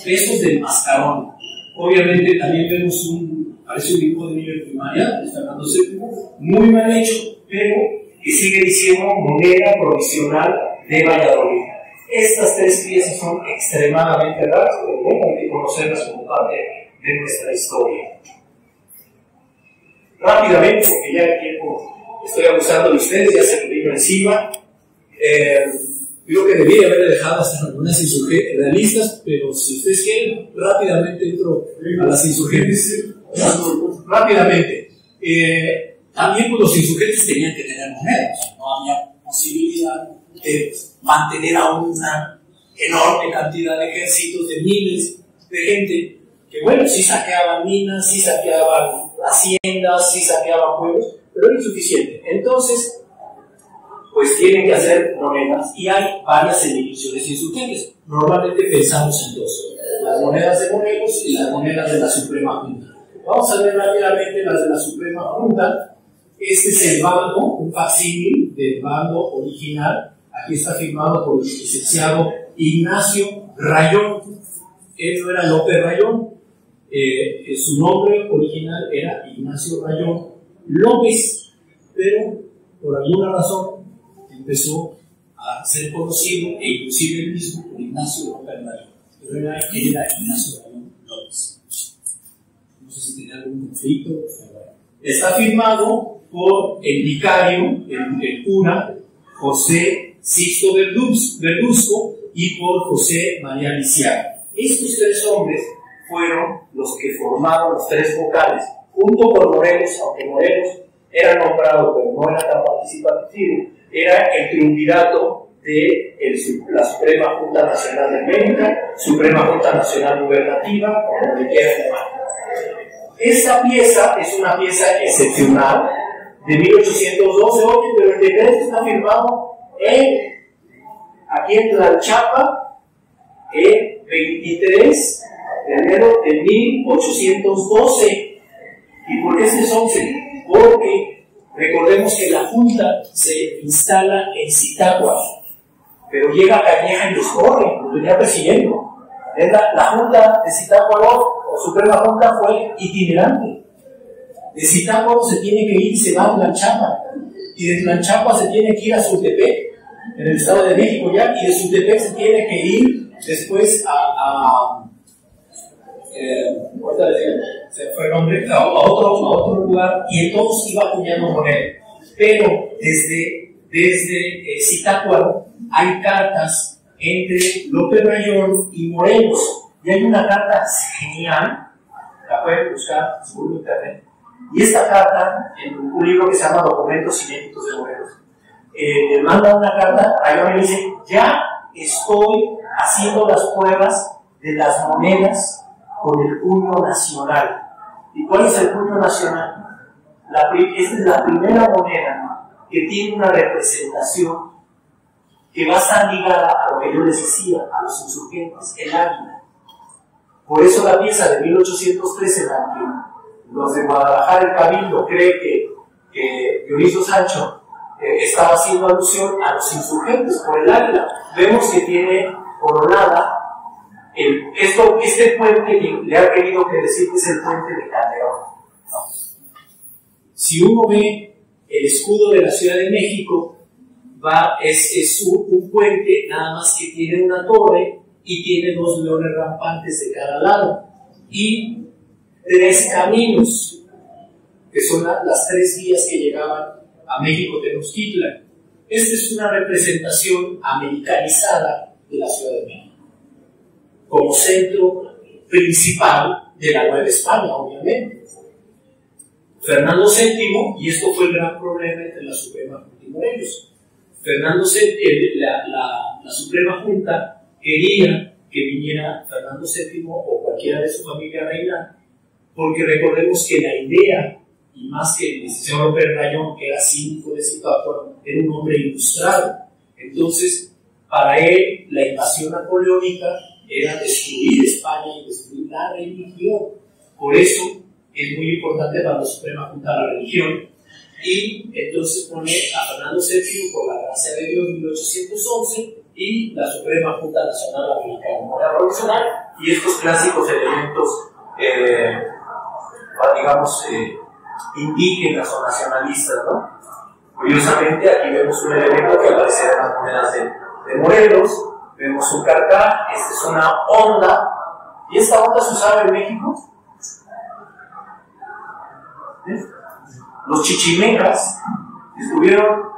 pesos del mascarón. Obviamente también vemos parece un dibujo de nivel primaria, de Fernando VII, muy mal hecho, pero que sigue diciendo moneda provisional de Valladolid. Estas tres piezas son extremadamente raras, pero bueno, hay que conocerlas como parte de nuestra historia. Rápidamente, porque ya el tiempo estoy abusando de ustedes, ya se me vino encima. Creo que debía haber dejado hasta algunas insurgentes realistas, pero si ustedes quieren, rápidamente entro a las insurgentes. Rápidamente. También pues, los insurgentes tenían que tener monedas. No había posibilidad de mantener a una enorme cantidad de ejércitos, de miles de gente, que bueno, sí saqueaban minas, sí saqueaban haciendas, sí saqueaban pueblos, pero era insuficiente. Entonces, pues tienen que hacer monedas, y hay varias ediciones insurgentes. Normalmente pensamos en dos: las monedas de Morelos y las monedas de la Suprema Junta. Vamos a ver rápidamente las de la Suprema Junta. Este es el bando, un facsímil del bando original. Aquí está firmado por el licenciado Ignacio Rayón. Él no era López Rayón, su nombre original era Ignacio Rayón López, pero por alguna razón empezó a ser conocido, e inclusive él mismo, por Ignacio López Rayón. Pero era Ignacio Rayón López. ¿Tiene algún conflicto? Está firmado por el vicario, el cura, José Sixto Verduzco, y por José María Lisiaga. Estos tres hombres fueron los que formaron los tres vocales, junto con Morelos, aunque Morelos era nombrado, pero no era tan participativo, era el triunvirato de la Suprema Junta Nacional de América, Suprema Junta Nacional Gubernativa, como le quieran llamar. Esta pieza es una pieza excepcional de 1812, pero el decreto está firmado aquí en Tlalchapa, el 23 de enero de 1812. ¿Y por qué es 11? Porque recordemos que la Junta se instala en Zitácuaro, pero llega Cañeja y los corre, los venía persiguiendo. La Junta de Zitácuaro, o Suprema Junta, fue itinerante. De Zitácuaro se tiene que ir y se va a Tlalchapa, y de Tlalchapa se tiene que ir a Sultepec, en el Estado de México ya, y de Sultepec se tiene que ir después se fue el nombre, a otro lugar, y entonces iba acuñando moneda. Pero desde Zitácuaro hay cartas entre López Rayón y Morelos, y hay una carta genial, la pueden buscar en internet, y esta carta, en un libro que se llama Documentos Inéditos de Morelos, le manda una carta a Rayón y le dice: ya estoy haciendo las pruebas de las monedas con el puño nacional. ¿Y cuál es el puño nacional? Esta es la primera moneda que tiene una representación que va a estar ligada a lo que yo les decía, a los insurgentes, el águila. Por eso la pieza de 1813, en la que los de Guadalajara, el Cabildo, cree que Dionisio Sancho estaba haciendo alusión a los insurgentes por el águila. Vemos que tiene coronada este puente que le ha querido que decir que es el puente de Calderón. ¿No? Si uno ve el escudo de la Ciudad de México, es un puente nada más que tiene una torre y tiene dos leones rampantes de cada lado y tres caminos, que son las tres vías que llegaban a México Tenochtitlan. Esta es una representación americanizada de la Ciudad de México como centro principal de la Nueva España, obviamente. Fernando VII, y esto fue el gran problema entre la Suprema Junta y Morelos, Fernando VII, la Suprema Junta quería que viniera Fernando VII o cualquiera de su familia a reinar, porque recordemos que la idea, y más que el licenciado López Rayón, que era síndico de Zitácuaro, era un hombre ilustrado. Entonces, para él, la invasión napoleónica era destruir España y destruir la religión. Por eso es muy importante para la Suprema Junta la religión. Y entonces pone a Fernando VII, por la gracia de Dios, 1811, y la Suprema Junta Nacional Americana Revolucionaria, y estos clásicos elementos, digamos, indígenas o nacionalistas, ¿no? Curiosamente, aquí vemos un elemento que aparece en las monedas de Morelos, vemos un carcaj, esta es una onda, y esta onda se usaba en México. Los chichimecas estuvieron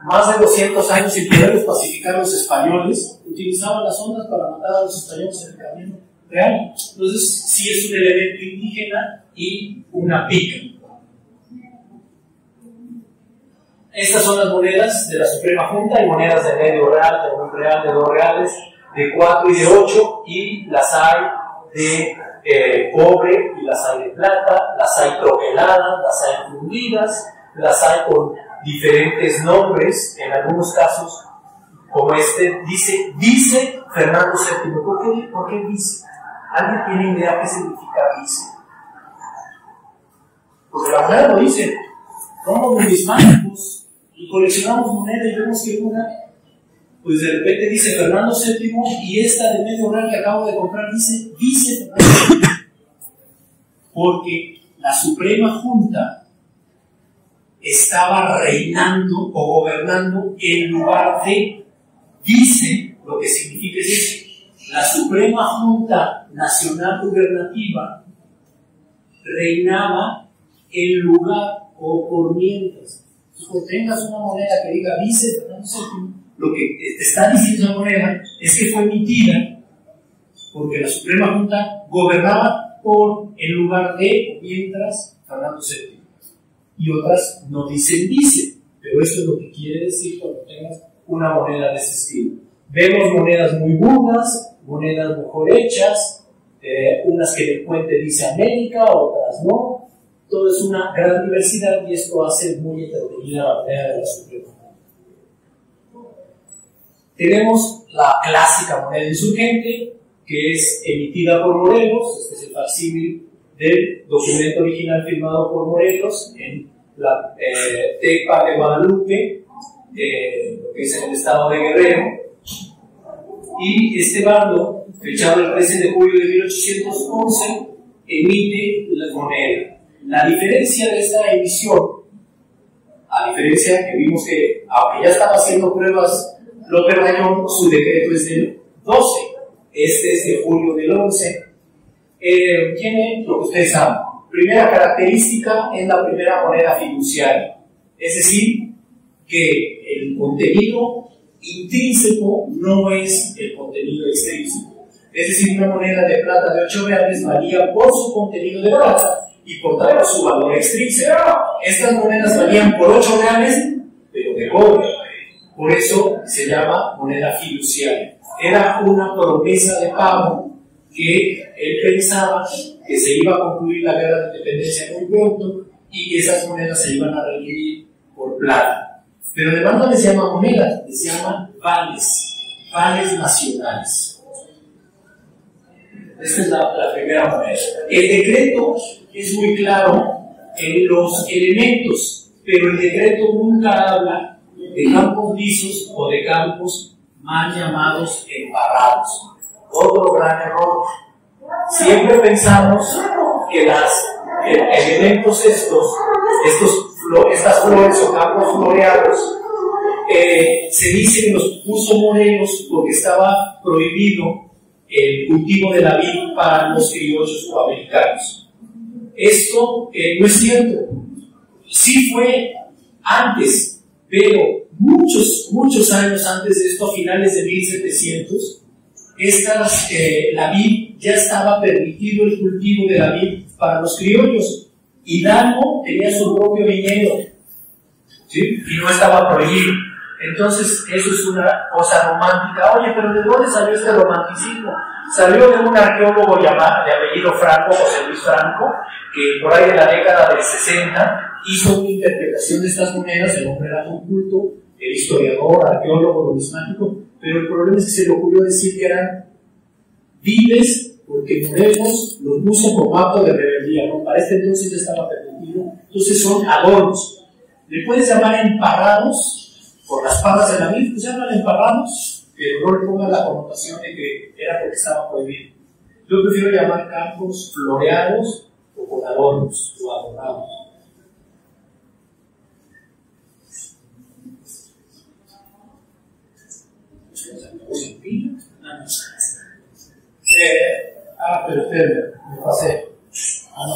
más de 200 años sin poderlos pacificar los españoles, utilizaban las ondas para matar a los españoles en el camino real. Entonces, sí es un elemento indígena y una pica. Estas son las monedas de la Suprema Junta, hay monedas de medio real, de un real, de 2 reales, de 4 y de 8, y las hay de cobre, y las hay de plata, las hay troqueladas, las hay fundidas, las hay con diferentes nombres, en algunos casos, como este, dice Fernando VII. ¿Por qué dice? ¿Alguien tiene idea qué significa dice? Porque la moneda lo dice. Somos numismáticos y coleccionamos monedas y vemos que una, pues de repente dice Fernando VII, y esta de medio real que acabo de comprar dice Fernando VII. Porque la Suprema Junta estaba reinando o gobernando en lugar de, dice, lo que significa es eso. La Suprema Junta Nacional Gubernativa reinaba en lugar o por mientras. Cuando tengas una moneda que diga vice Fernando VII, lo que te está diciendo la moneda es que fue emitida porque la Suprema Junta gobernaba en lugar de o mientras Fernando VII. Y otras no dicen vice, pero esto es lo que quiere decir cuando tengas una moneda de ese estilo. Vemos monedas muy burdas, monedas mejor hechas, unas que el puente dice América, otras no. Todo es una gran diversidad y esto hace muy entretenida la moneda de la Suprema. Tenemos la clásica moneda insurgente, que es emitida por Morelos. Este es el facsímil del documento original firmado por Morelos en la Tepa de Guadalupe, lo que es en el estado de Guerrero. Y este bando, fechado el 13 de julio de 1811, emite la moneda. La diferencia de esta emisión, a diferencia que vimos que, aunque ya estaba haciendo pruebas López Rayón, su decreto es del 12, este es de julio del 11, tiene lo que ustedes saben. Primera característica es la primera moneda fiduciaria, es decir, que el contenido intrínseco no es el contenido extrínseco. Es decir, una moneda de plata de 8 reales valía por su contenido de plata y por tanto su valor extrínseco. Estas monedas valían por 8 reales, pero de cobre. Por eso se llama moneda fiduciaria. Era una promesa de pago que él pensaba que se iba a concluir la guerra de independencia muy pronto y que esas monedas se iban a requerir por plata. Pero además no les llama monedas, les llaman vales nacionales. Esta es la primera moneda. El decreto es muy claro en los elementos, pero el decreto nunca habla de campos lisos o de campos mal llamados embarrados. Otro gran error. Siempre pensamos que elementos estas flores o campos floreados se dice que los puso Morelos porque estaba prohibido el cultivo de la vid para los criollos o americanos. Esto no es cierto. Sí fue antes, pero muchos años antes de esto, a finales de 1700, la vid ya estaba permitido el cultivo de la vid para los criollos. Hidalgo tenía su propio viñedo, ¿sí? Y no estaba prohibido. Entonces, eso es una cosa romántica. Oye, pero ¿de dónde salió este romanticismo? Salió de un arqueólogo llamado, de apellido Franco, José Luis Franco, que por ahí en la década del 60 hizo una interpretación de estas monedas. El hombre era muy culto, el historiador, arqueólogo, numismático, pero el problema es que se le ocurrió decir que eran vides porque Morelos los puso como acto de rebeldía, ¿no? Para este entonces ya estaba permitido. Entonces son adornos. Le puedes llamar emparrados por las parras de la vid, pues llaman emparrados, pero no le pongan la connotación de que era porque estaba prohibido. Yo prefiero llamar campos floreados o con adornos o adornados. Pero me pasé. No.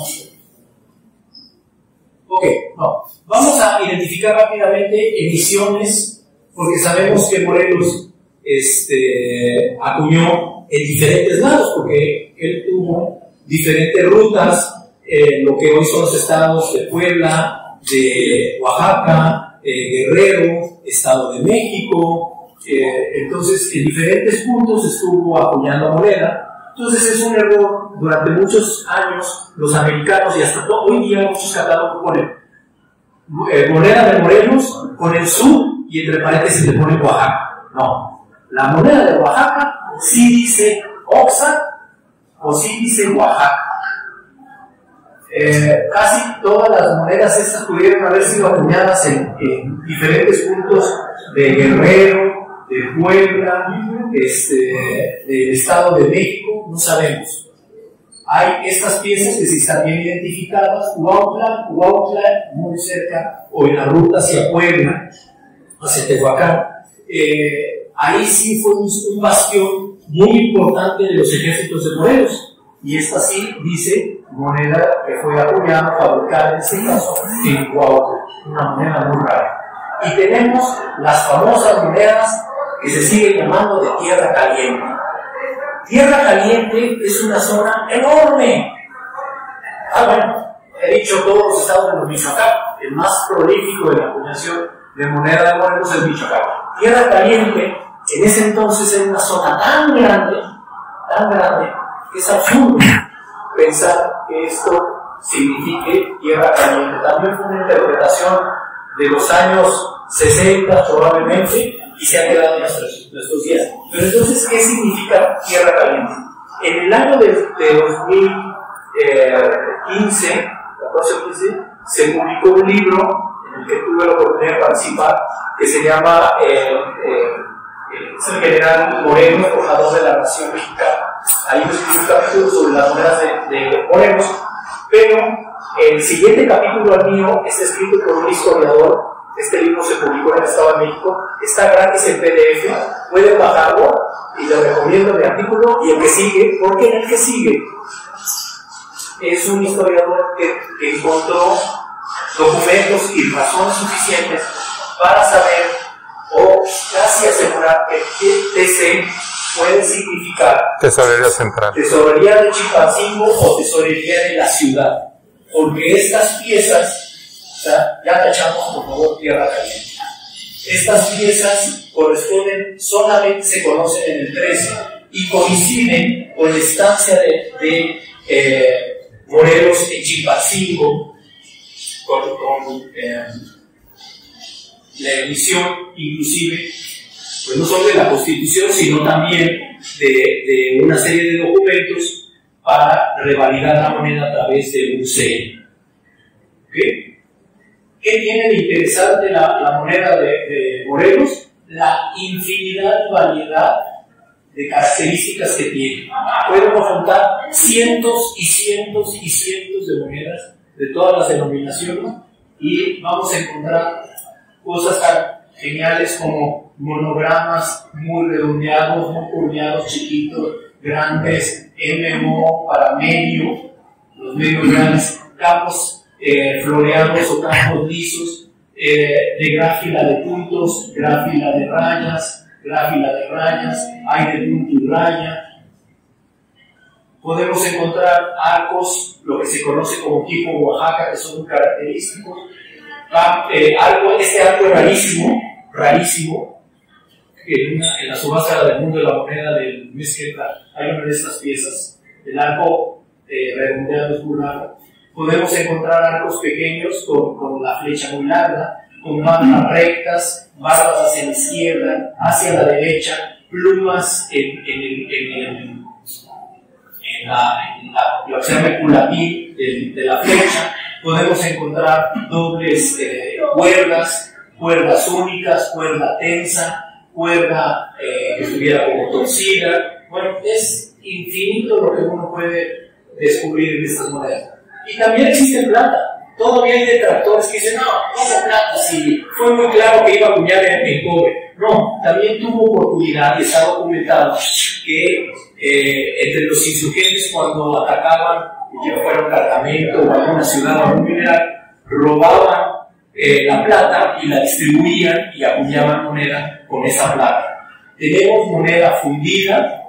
Ok, no. Vamos a identificar rápidamente emisiones, porque sabemos que Morelos acuñó en diferentes lados, porque él tuvo diferentes rutas, lo que hoy son los estados de Puebla, de Oaxaca, Guerrero, Estado de México. Entonces, en diferentes puntos estuvo acuñando moneda. Entonces es un error. Durante muchos años los americanos, y hasta hoy día muchos catálogos ponen moneda de Morelos con el sur y entre paréntesis le ponen Oaxaca. No, la moneda de Oaxaca sí dice Oxa o sí dice Oaxaca. Casi todas las monedas estas pudieron haber sido acuñadas en diferentes puntos de Guerrero, de Puebla, del Estado de México, no sabemos. Hay estas piezas que sí están bien identificadas, Huautla, muy cerca, o en la ruta hacia Puebla, hacia Tehuacán. Ahí sí fue un bastión muy importante de los ejércitos de Morelos. Y esta sí dice moneda que fue acuñada, fabricada en este caso en Cuautla, una moneda muy rara. Y tenemos las famosas monedas que se siguen llamando de Tierra Caliente. Tierra Caliente es una zona enorme. Bueno, he dicho todos los estados de Michoacán, el más prolífico de la acuñación de moneda de Morelos es Michoacán. Tierra Caliente en ese entonces era una zona tan grande, que es absurdo pensar que esto signifique Tierra Caliente. También fue una interpretación de los años 60 probablemente, y se ha quedado en nuestros días. Pero entonces, ¿qué significa Tierra Caliente? En el año de 2015, se publicó un libro en el que tuve la oportunidad de participar, que se llama es el general Morelos, forjador de la nación mexicana. Ahí me escribí un capítulo sobre las monedas de Morelos, pero el siguiente capítulo al mío está escrito por un historiador. Este libro se publicó en el Estado de México, está gratis en PDF, pueden bajarlo y les recomiendo mi artículo y el que sigue, porque en el que sigue es un historiador que encontró documentos y razones suficientes para saber o casi asegurar que TC puede significar Tesorería Central, Tesorería de Chilpancingo o Tesorería de la ciudad, porque estas piezas, ya tachamos por favor Tierra Caliente, estas piezas corresponden, solamente se conocen en el 13 y coinciden con la estancia de Morelos en Chilpancingo, con la emisión inclusive, pues no solo de la Constitución, sino también de una serie de documentos para revalidar la moneda a través de un sello. ¿Okay? ¿Qué tiene de interesante la moneda de Morelos? La infinidad y variedad de características que tiene. Podemos juntar cientos y cientos y cientos de monedas de todas las denominaciones y vamos a encontrar cosas tan geniales como monogramas muy redondeados, muy curviados, chiquitos, grandes, MMO para medio, los medios grandes, campos floreados o campos lisos, de gráfila de puntos, gráfila de rayas, hay de punto y raya. Podemos encontrar arcos, lo que se conoce como tipo Oaxaca, que son muy característicos. Este arco es rarísimo, que en la subasta del mundo de la moneda del mes que entra hay una de estas piezas. El arco redondeado es muy raro. Podemos encontrar arcos pequeños con la flecha muy larga, con bandas rectas, barras hacia la izquierda, hacia la derecha, plumas en lo que se llama el culatín de la flecha. Podemos encontrar dobles cuerdas únicas, cuerda tensa, cuerda que estuviera como torcida. Bueno, es infinito lo que uno puede descubrir en estas monedas. Y también existe plata. Todavía hay detractores que dicen, no, ¿cómo plata? Si fue muy claro que iba a acuñar en cobre. No, también tuvo oportunidad y está documentado que entre los insurgentes, cuando atacaban, ya fuera un cargamento o alguna ciudad o algún mineral, robaban la plata y la distribuían y acuñaban moneda con esa plata. Tenemos moneda fundida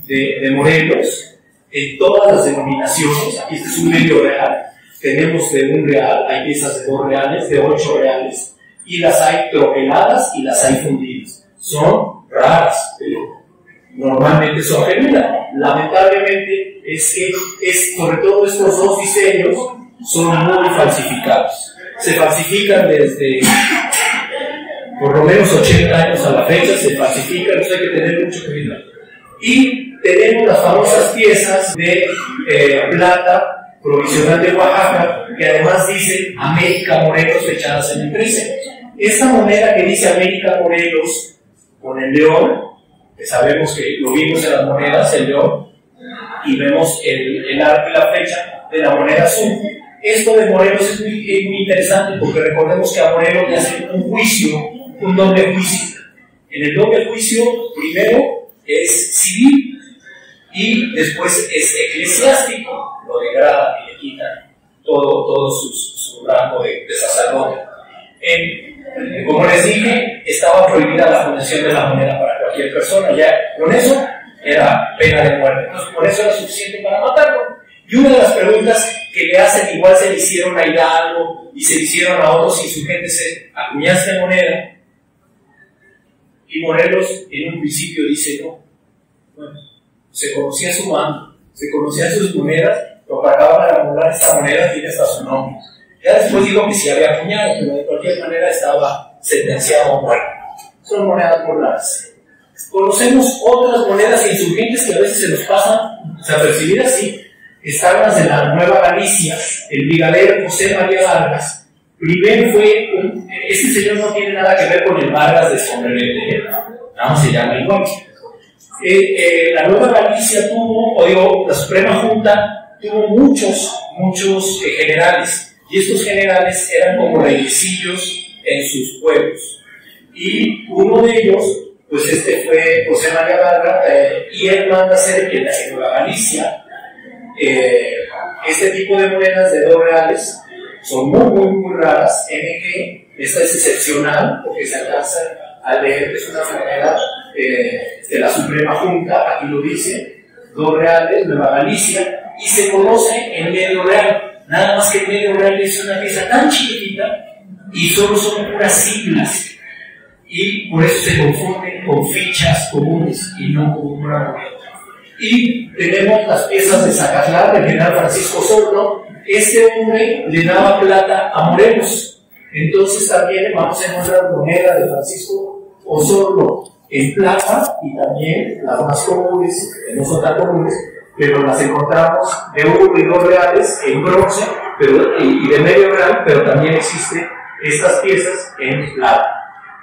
de Morelos en todas las denominaciones. Aquí este es un medio real, tenemos de 1 real, hay piezas de 2 reales, de 8 reales, y las hay troqueladas y las hay fundidas. Son raras, pero normalmente son genuinas. Lamentablemente es que sobre todo estos dos diseños son muy falsificados. Se falsifican desde por lo menos 80 años a la fecha, se falsifican, eso hay que tener mucho cuidado. Y tenemos las famosas piezas de plata provisional de Oaxaca, que además dicen América Morelos, fechadas en el 13. Esta moneda que dice América Morelos con el león, que sabemos que lo vimos en las monedas, el león, y vemos el arco y la flecha de la moneda azul. Esto de Morelos es muy interesante, porque recordemos que a Morelos le hacen un juicio, un doble juicio. En el doble juicio, primero es civil, y después es eclesiástico, lo degrada y le quitan todo su rango de sacerdote. Como les dije, estaba prohibida la acuñación de la moneda para cualquier persona, ya con eso era pena de muerte, entonces por eso era suficiente para matarlo. Y una de las preguntas que le hacen, igual se le hicieron a Hidalgo y se le hicieron a otros insurgentes, es: ¿acuñaste moneda? Y Morelos en un principio dice no. Bueno, se conocía su mando, se conocían sus monedas, lo pagaban a acumular esta moneda, tiene hasta su nombre. Ya después digo que sí había acuñado, pero de cualquier manera estaba sentenciado a muerte. Son monedas muy raras. Conocemos otras monedas insurgentes que a veces se nos pasan desapercibidas, sí. Están las de la Nueva Galicia, el brigadero José María Vargas. Primero fue, este señor no tiene nada que ver con el Vargas de Sombrerete, nada más se llama igual. La Nueva Galicia la Suprema Junta tuvo muchos generales, y estos generales eran como reyecillos en sus pueblos. Y uno de ellos, pues fue José María Vargas, y él manda hacer en la Nueva Galicia este tipo de monedas de 2 reales. Son muy raras. MG, esta es excepcional porque se alcanza a leer, es una moneda de la Suprema Junta, aquí lo dice, 2 reales, Nueva Galicia, y se conoce en medio real. Nada más que el medio real es una pieza tan chiquitita y solo son puras siglas, y por eso se confunden con fichas comunes y no con una moneda. Y tenemos las piezas de Zacatlán del general Francisco Osorno. Este hombre le daba plata a Morelos, entonces también vamos a encontrar moneda de Francisco Osorno en plata, y también las más comunes, que no son tan comunes, pero las encontramos de 1 y 2 reales en bronce y de medio real, pero también existen estas piezas en plata.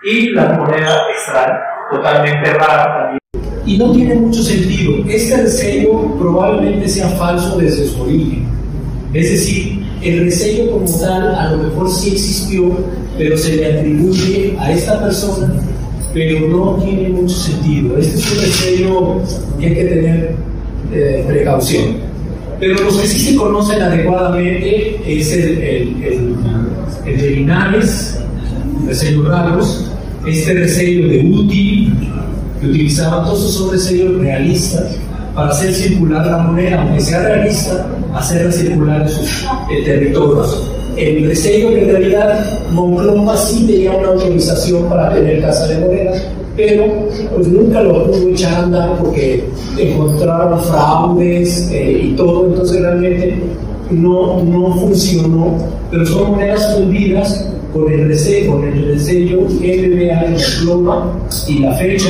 Y la moneda extraña, totalmente rara también. Y no tiene mucho sentido. Este resello probablemente sea falso desde su origen. Es decir, el resello como tal a lo mejor sí existió, pero se le atribuye a esta persona, pero no tiene mucho sentido. Este es un resello que hay que tener precaución. Pero los que sí se conocen adecuadamente es el de Linares, resellos raros, este resello de Uti, que utilizaban. Todos esos son resellos realistas para hacer circular la moneda, aunque sea realista, hacerla circular en sus territorios. El resello que en realidad Monclova sí tenía una autorización para tener casa de monedas, pero pues nunca lo pudo echar a andar porque encontraron fraudes y todo, entonces realmente no funcionó. Pero son monedas fundidas con el resello LBA en Monclova y la fecha.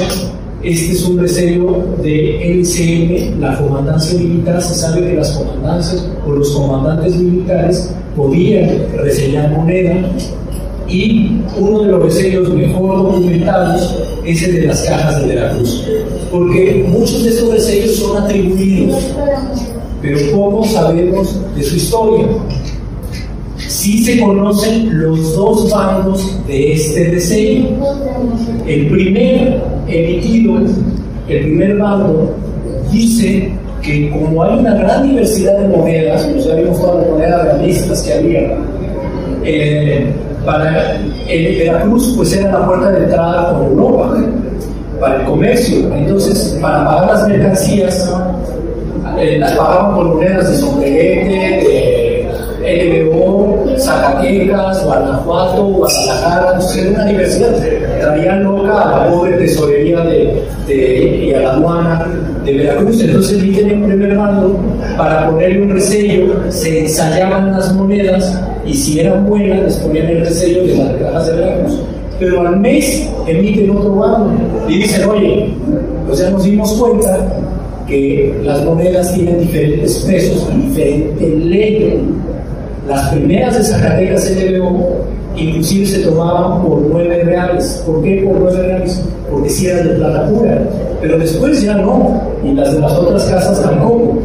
Este es un resello de LCM, la comandancia militar. Se sabe que las comandancias o los comandantes militares podían resellar moneda, y uno de los resellos mejor documentados es el de las cajas de Veracruz, porque muchos de estos resellos son atribuidos, pero poco sabemos de su historia. Sí se conocen los 2 bandos de este resello. El primer emitido, el primer bando, dice que como hay una gran diversidad de monedas, pues ya vimos todas las monedas realistas que había, para el Veracruz pues era la puerta de entrada con Europa, para el comercio. Entonces, para pagar las mercancías, las pagaban con monedas de Sombrerete, de LBO, Zacatecas, Guanajuato, Guadalajara. Entonces era una diversidad. Traían loca a la pobre tesorería y a la aduana de Veracruz. Entonces emiten un primer bando para ponerle un resello, se ensayaban las monedas y si eran buenas les ponían el resello de las cajas de Veracruz. Pero al mes emiten otro bando y dicen: oye, pues ya nos dimos cuenta que las monedas tienen diferentes pesos y diferente ley. Las primeras de Zacatecas LBO inclusive se tomaban por 9 reales. ¿Por qué por 9 reales? Porque sí eran de plata pura, pero después ya no, y las de las otras casas tampoco.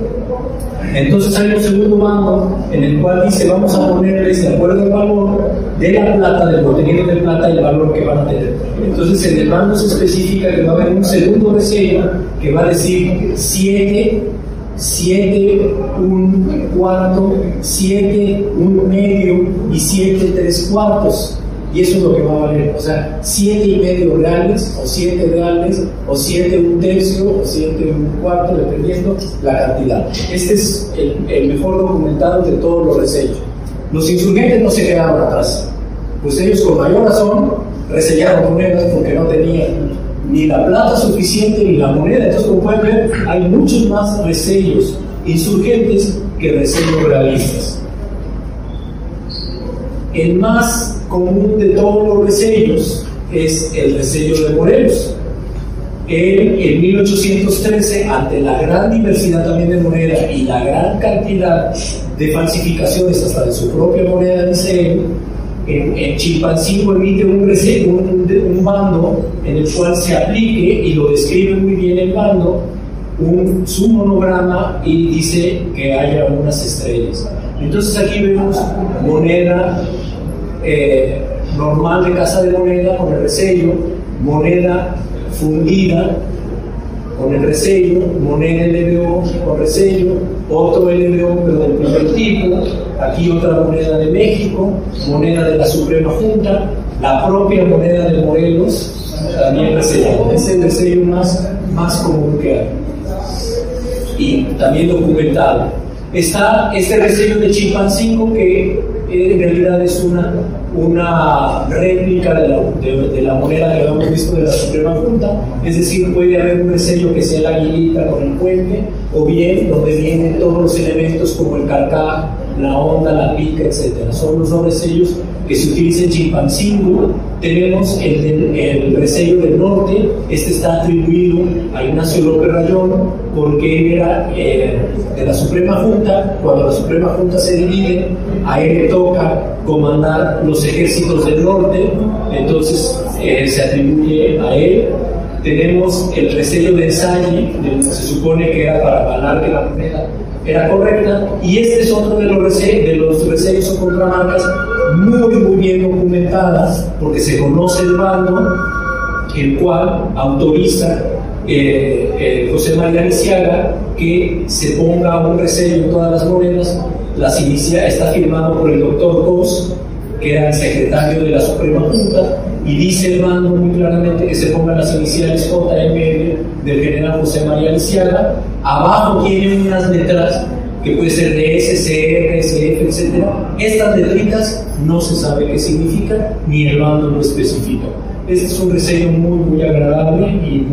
Entonces hay un segundo bando en el cual dice vamos a ponerles de acuerdo al valor de la plata, del contenido de plata y el valor que van a tener. Entonces en el bando se especifica que va a haber un segundo resello que va a decir 7, 1 cuarto, 7, 1 medio y 7, 3 cuartos. Y eso es lo que va a valer, o sea, 7 y medio reales, o 7 reales, o 7 1 tercio, o 7 1 cuarto, dependiendo la cantidad. Este es el mejor documentado de todos los resellos. Los insurgentes no se quedaron atrás, pues ellos con mayor razón resellaron monedas porque no tenían ni la plata suficiente ni la moneda. Entonces, como pueden ver, hay muchos más resellos insurgentes que resellos realistas. El más común de todos los resellos es el resello de Morelos. Él, en 1813, ante la gran diversidad también de moneda y la gran cantidad de falsificaciones hasta de su propia moneda, dice él, en Chilpancingo emite un bando en el cual se aplique, y lo describe muy bien el bando, su monograma, y dice que haya unas estrellas. Entonces aquí vemos moneda normal de casa de moneda con el resello, moneda fundida con el resello, moneda LBO con resello, otro LBO pero del primer tipo, aquí otra moneda de México, moneda de la Suprema Junta, la propia moneda de Morelos, también resellado. Es el resello más común que hay y también documentado. Está este resello de Chilpancingo, que en realidad es una réplica de la moneda que habíamos visto de la Suprema Junta, es decir, puede haber un resello que sea la aguilita con el puente, o bien donde vienen todos los elementos como el carcaj, la onda, la pica, etc. Son los dos resellos que se utilizan en Chilpancingo. Tenemos el resello del norte. Este está atribuido a Ignacio López Rayón porque él era de la Suprema Junta. Cuando la Suprema Junta se divide, a él le toca comandar los ejércitos del norte, entonces se atribuye a él. Tenemos el resello de Ensalle, se supone que era para avalar que la moneda era correcta, y este es otro de los resellos o contramarcas muy bien documentadas, porque se conoce el bando, el cual autoriza José María Lisiaga que se ponga un resello en todas las monedas. Está firmado por el doctor Cos, que era el secretario de la Suprema Junta, y dice el bando muy claramente que se pongan las iniciales JM del general José María Lisiaga. Abajo tiene unas letras que puede ser de SCR, SF, etc. Estas letritas no se sabe qué significan, ni el bando lo especifica. Este es un resello muy agradable y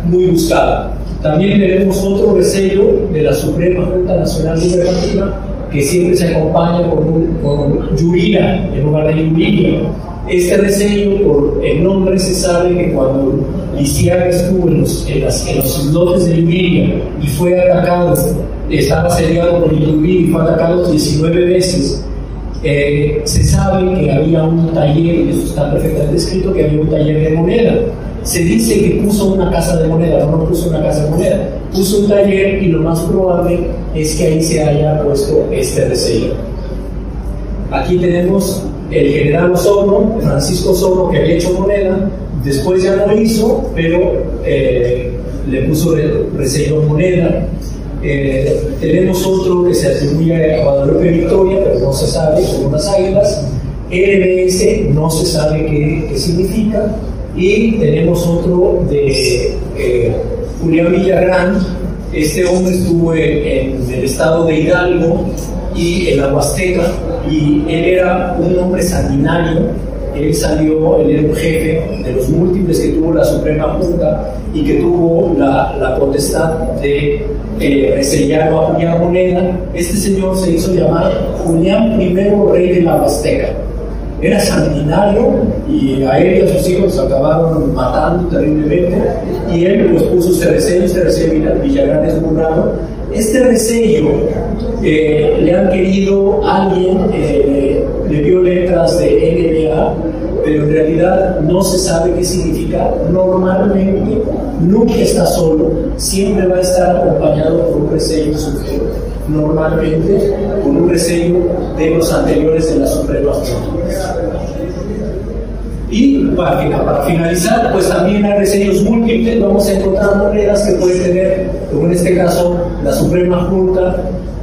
muy buscado. También tenemos otro resello de la Suprema Junta Nacional Gubernativa, que siempre se acompaña con Yuriria en lugar de Yuriria. Este resello, por el nombre, se sabe que cuando Lisiaga estuvo en los islotes de Yuriria y fue atacado, estaba asediado por Yuriria y fue atacado 19 veces, se sabe que había un taller, y eso está perfectamente escrito, que había un taller de moneda. Se dice que puso una casa de moneda, no puso una casa de moneda, puso un taller, y lo más probable es que ahí se haya puesto este resello. Aquí tenemos el general Osorno, Francisco Osorno, que había hecho moneda, después ya no lo hizo, pero le puso resello moneda. Tenemos otro que se atribuye a Guadalupe Victoria, pero no se sabe, son unas águilas. LBS no se sabe qué significa. Y tenemos otro de Julián Villagrán. Este hombre estuvo en el estado de Hidalgo y en la Huasteca, y él era un hombre sanguinario. Él era un jefe de los múltiples que tuvo la Suprema Junta y que tuvo la potestad de resellar o acuñar moneda. Este señor se hizo llamar Julián I, rey de la Huasteca. Era sanguinario, y a él y a sus hijos acabaron matando terriblemente, y él pues puso este resello Villagrán es muy raro. Este resello le han querido alguien le dio letras de NBA, pero en realidad no se sabe qué significa. Normalmente nunca está solo, siempre va a estar acompañado por un resello superior, normalmente con un resello de los anteriores de la Suprema Corte. Y para finalizar, pues también hay resellos múltiples. Vamos a encontrar monedas que pueden tener, como en este caso, la Suprema Junta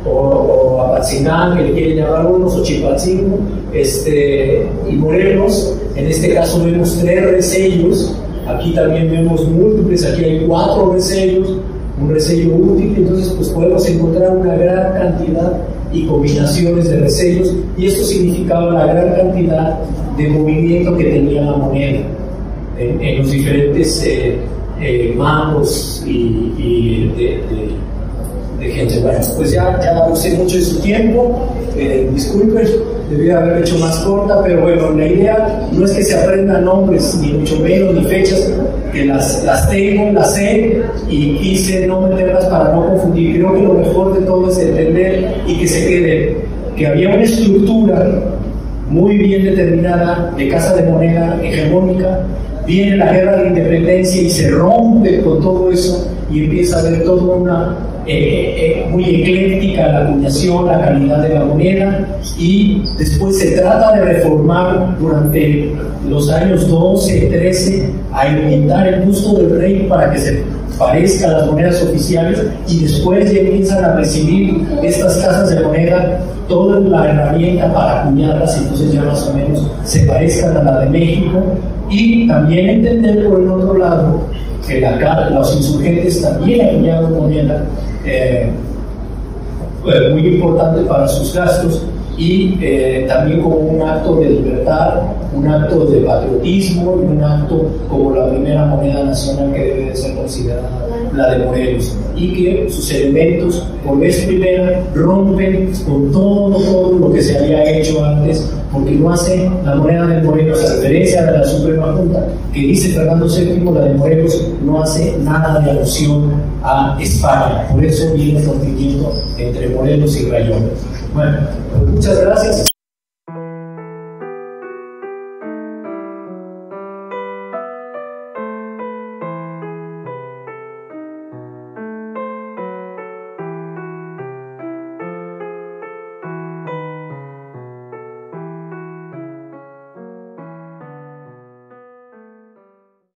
o Apatzingán, que le quieren llamar unos, o Chilpancingo, y Morelos. En este caso vemos 3 resellos. Aquí también vemos múltiples, aquí hay 4 resellos, un resello útil. Entonces pues podemos encontrar una gran cantidad y combinaciones de resellos, y esto significaba la gran cantidad de movimiento que tenía la moneda en los diferentes mangos y de gente. Bueno, pues ya usé mucho de su tiempo, disculpen, debí haber hecho más corta, pero bueno, la idea no es que se aprendan nombres, ni mucho menos, ni fechas, que las tengo, las sé, y quise no meterlas para no confundir. Creo que lo mejor de todo es entender y que se quede que había una estructura muy bien determinada de casa de moneda hegemónica. Viene la guerra de independencia y se rompe con todo eso, y empieza a haber toda una muy ecléctica la acuñación, la calidad de la moneda, y después se trata de reformar durante los años 12, 13, a inventar el busto del rey para que se parezca a las monedas oficiales, y después ya empiezan a recibir estas casas de moneda toda la herramienta para acuñarlas, entonces ya más o menos se parezcan a la de México. Y también entender por el otro lado que los insurgentes también acuñaron moneda muy importante para sus gastos, y también como un acto de libertad, un acto de patriotismo, y un acto como la primera moneda nacional que debe de ser considerada la de Morelos, y que sus elementos por vez primera rompen con todo lo que se había hecho antes, porque no hace la moneda de Morelos, a diferencia de la Suprema Junta, que dice Fernando VII, la de Morelos no hace nada de alusión a España. Por eso viene el rompimiento entre Morelos y Rayón. Bueno, pues muchas gracias.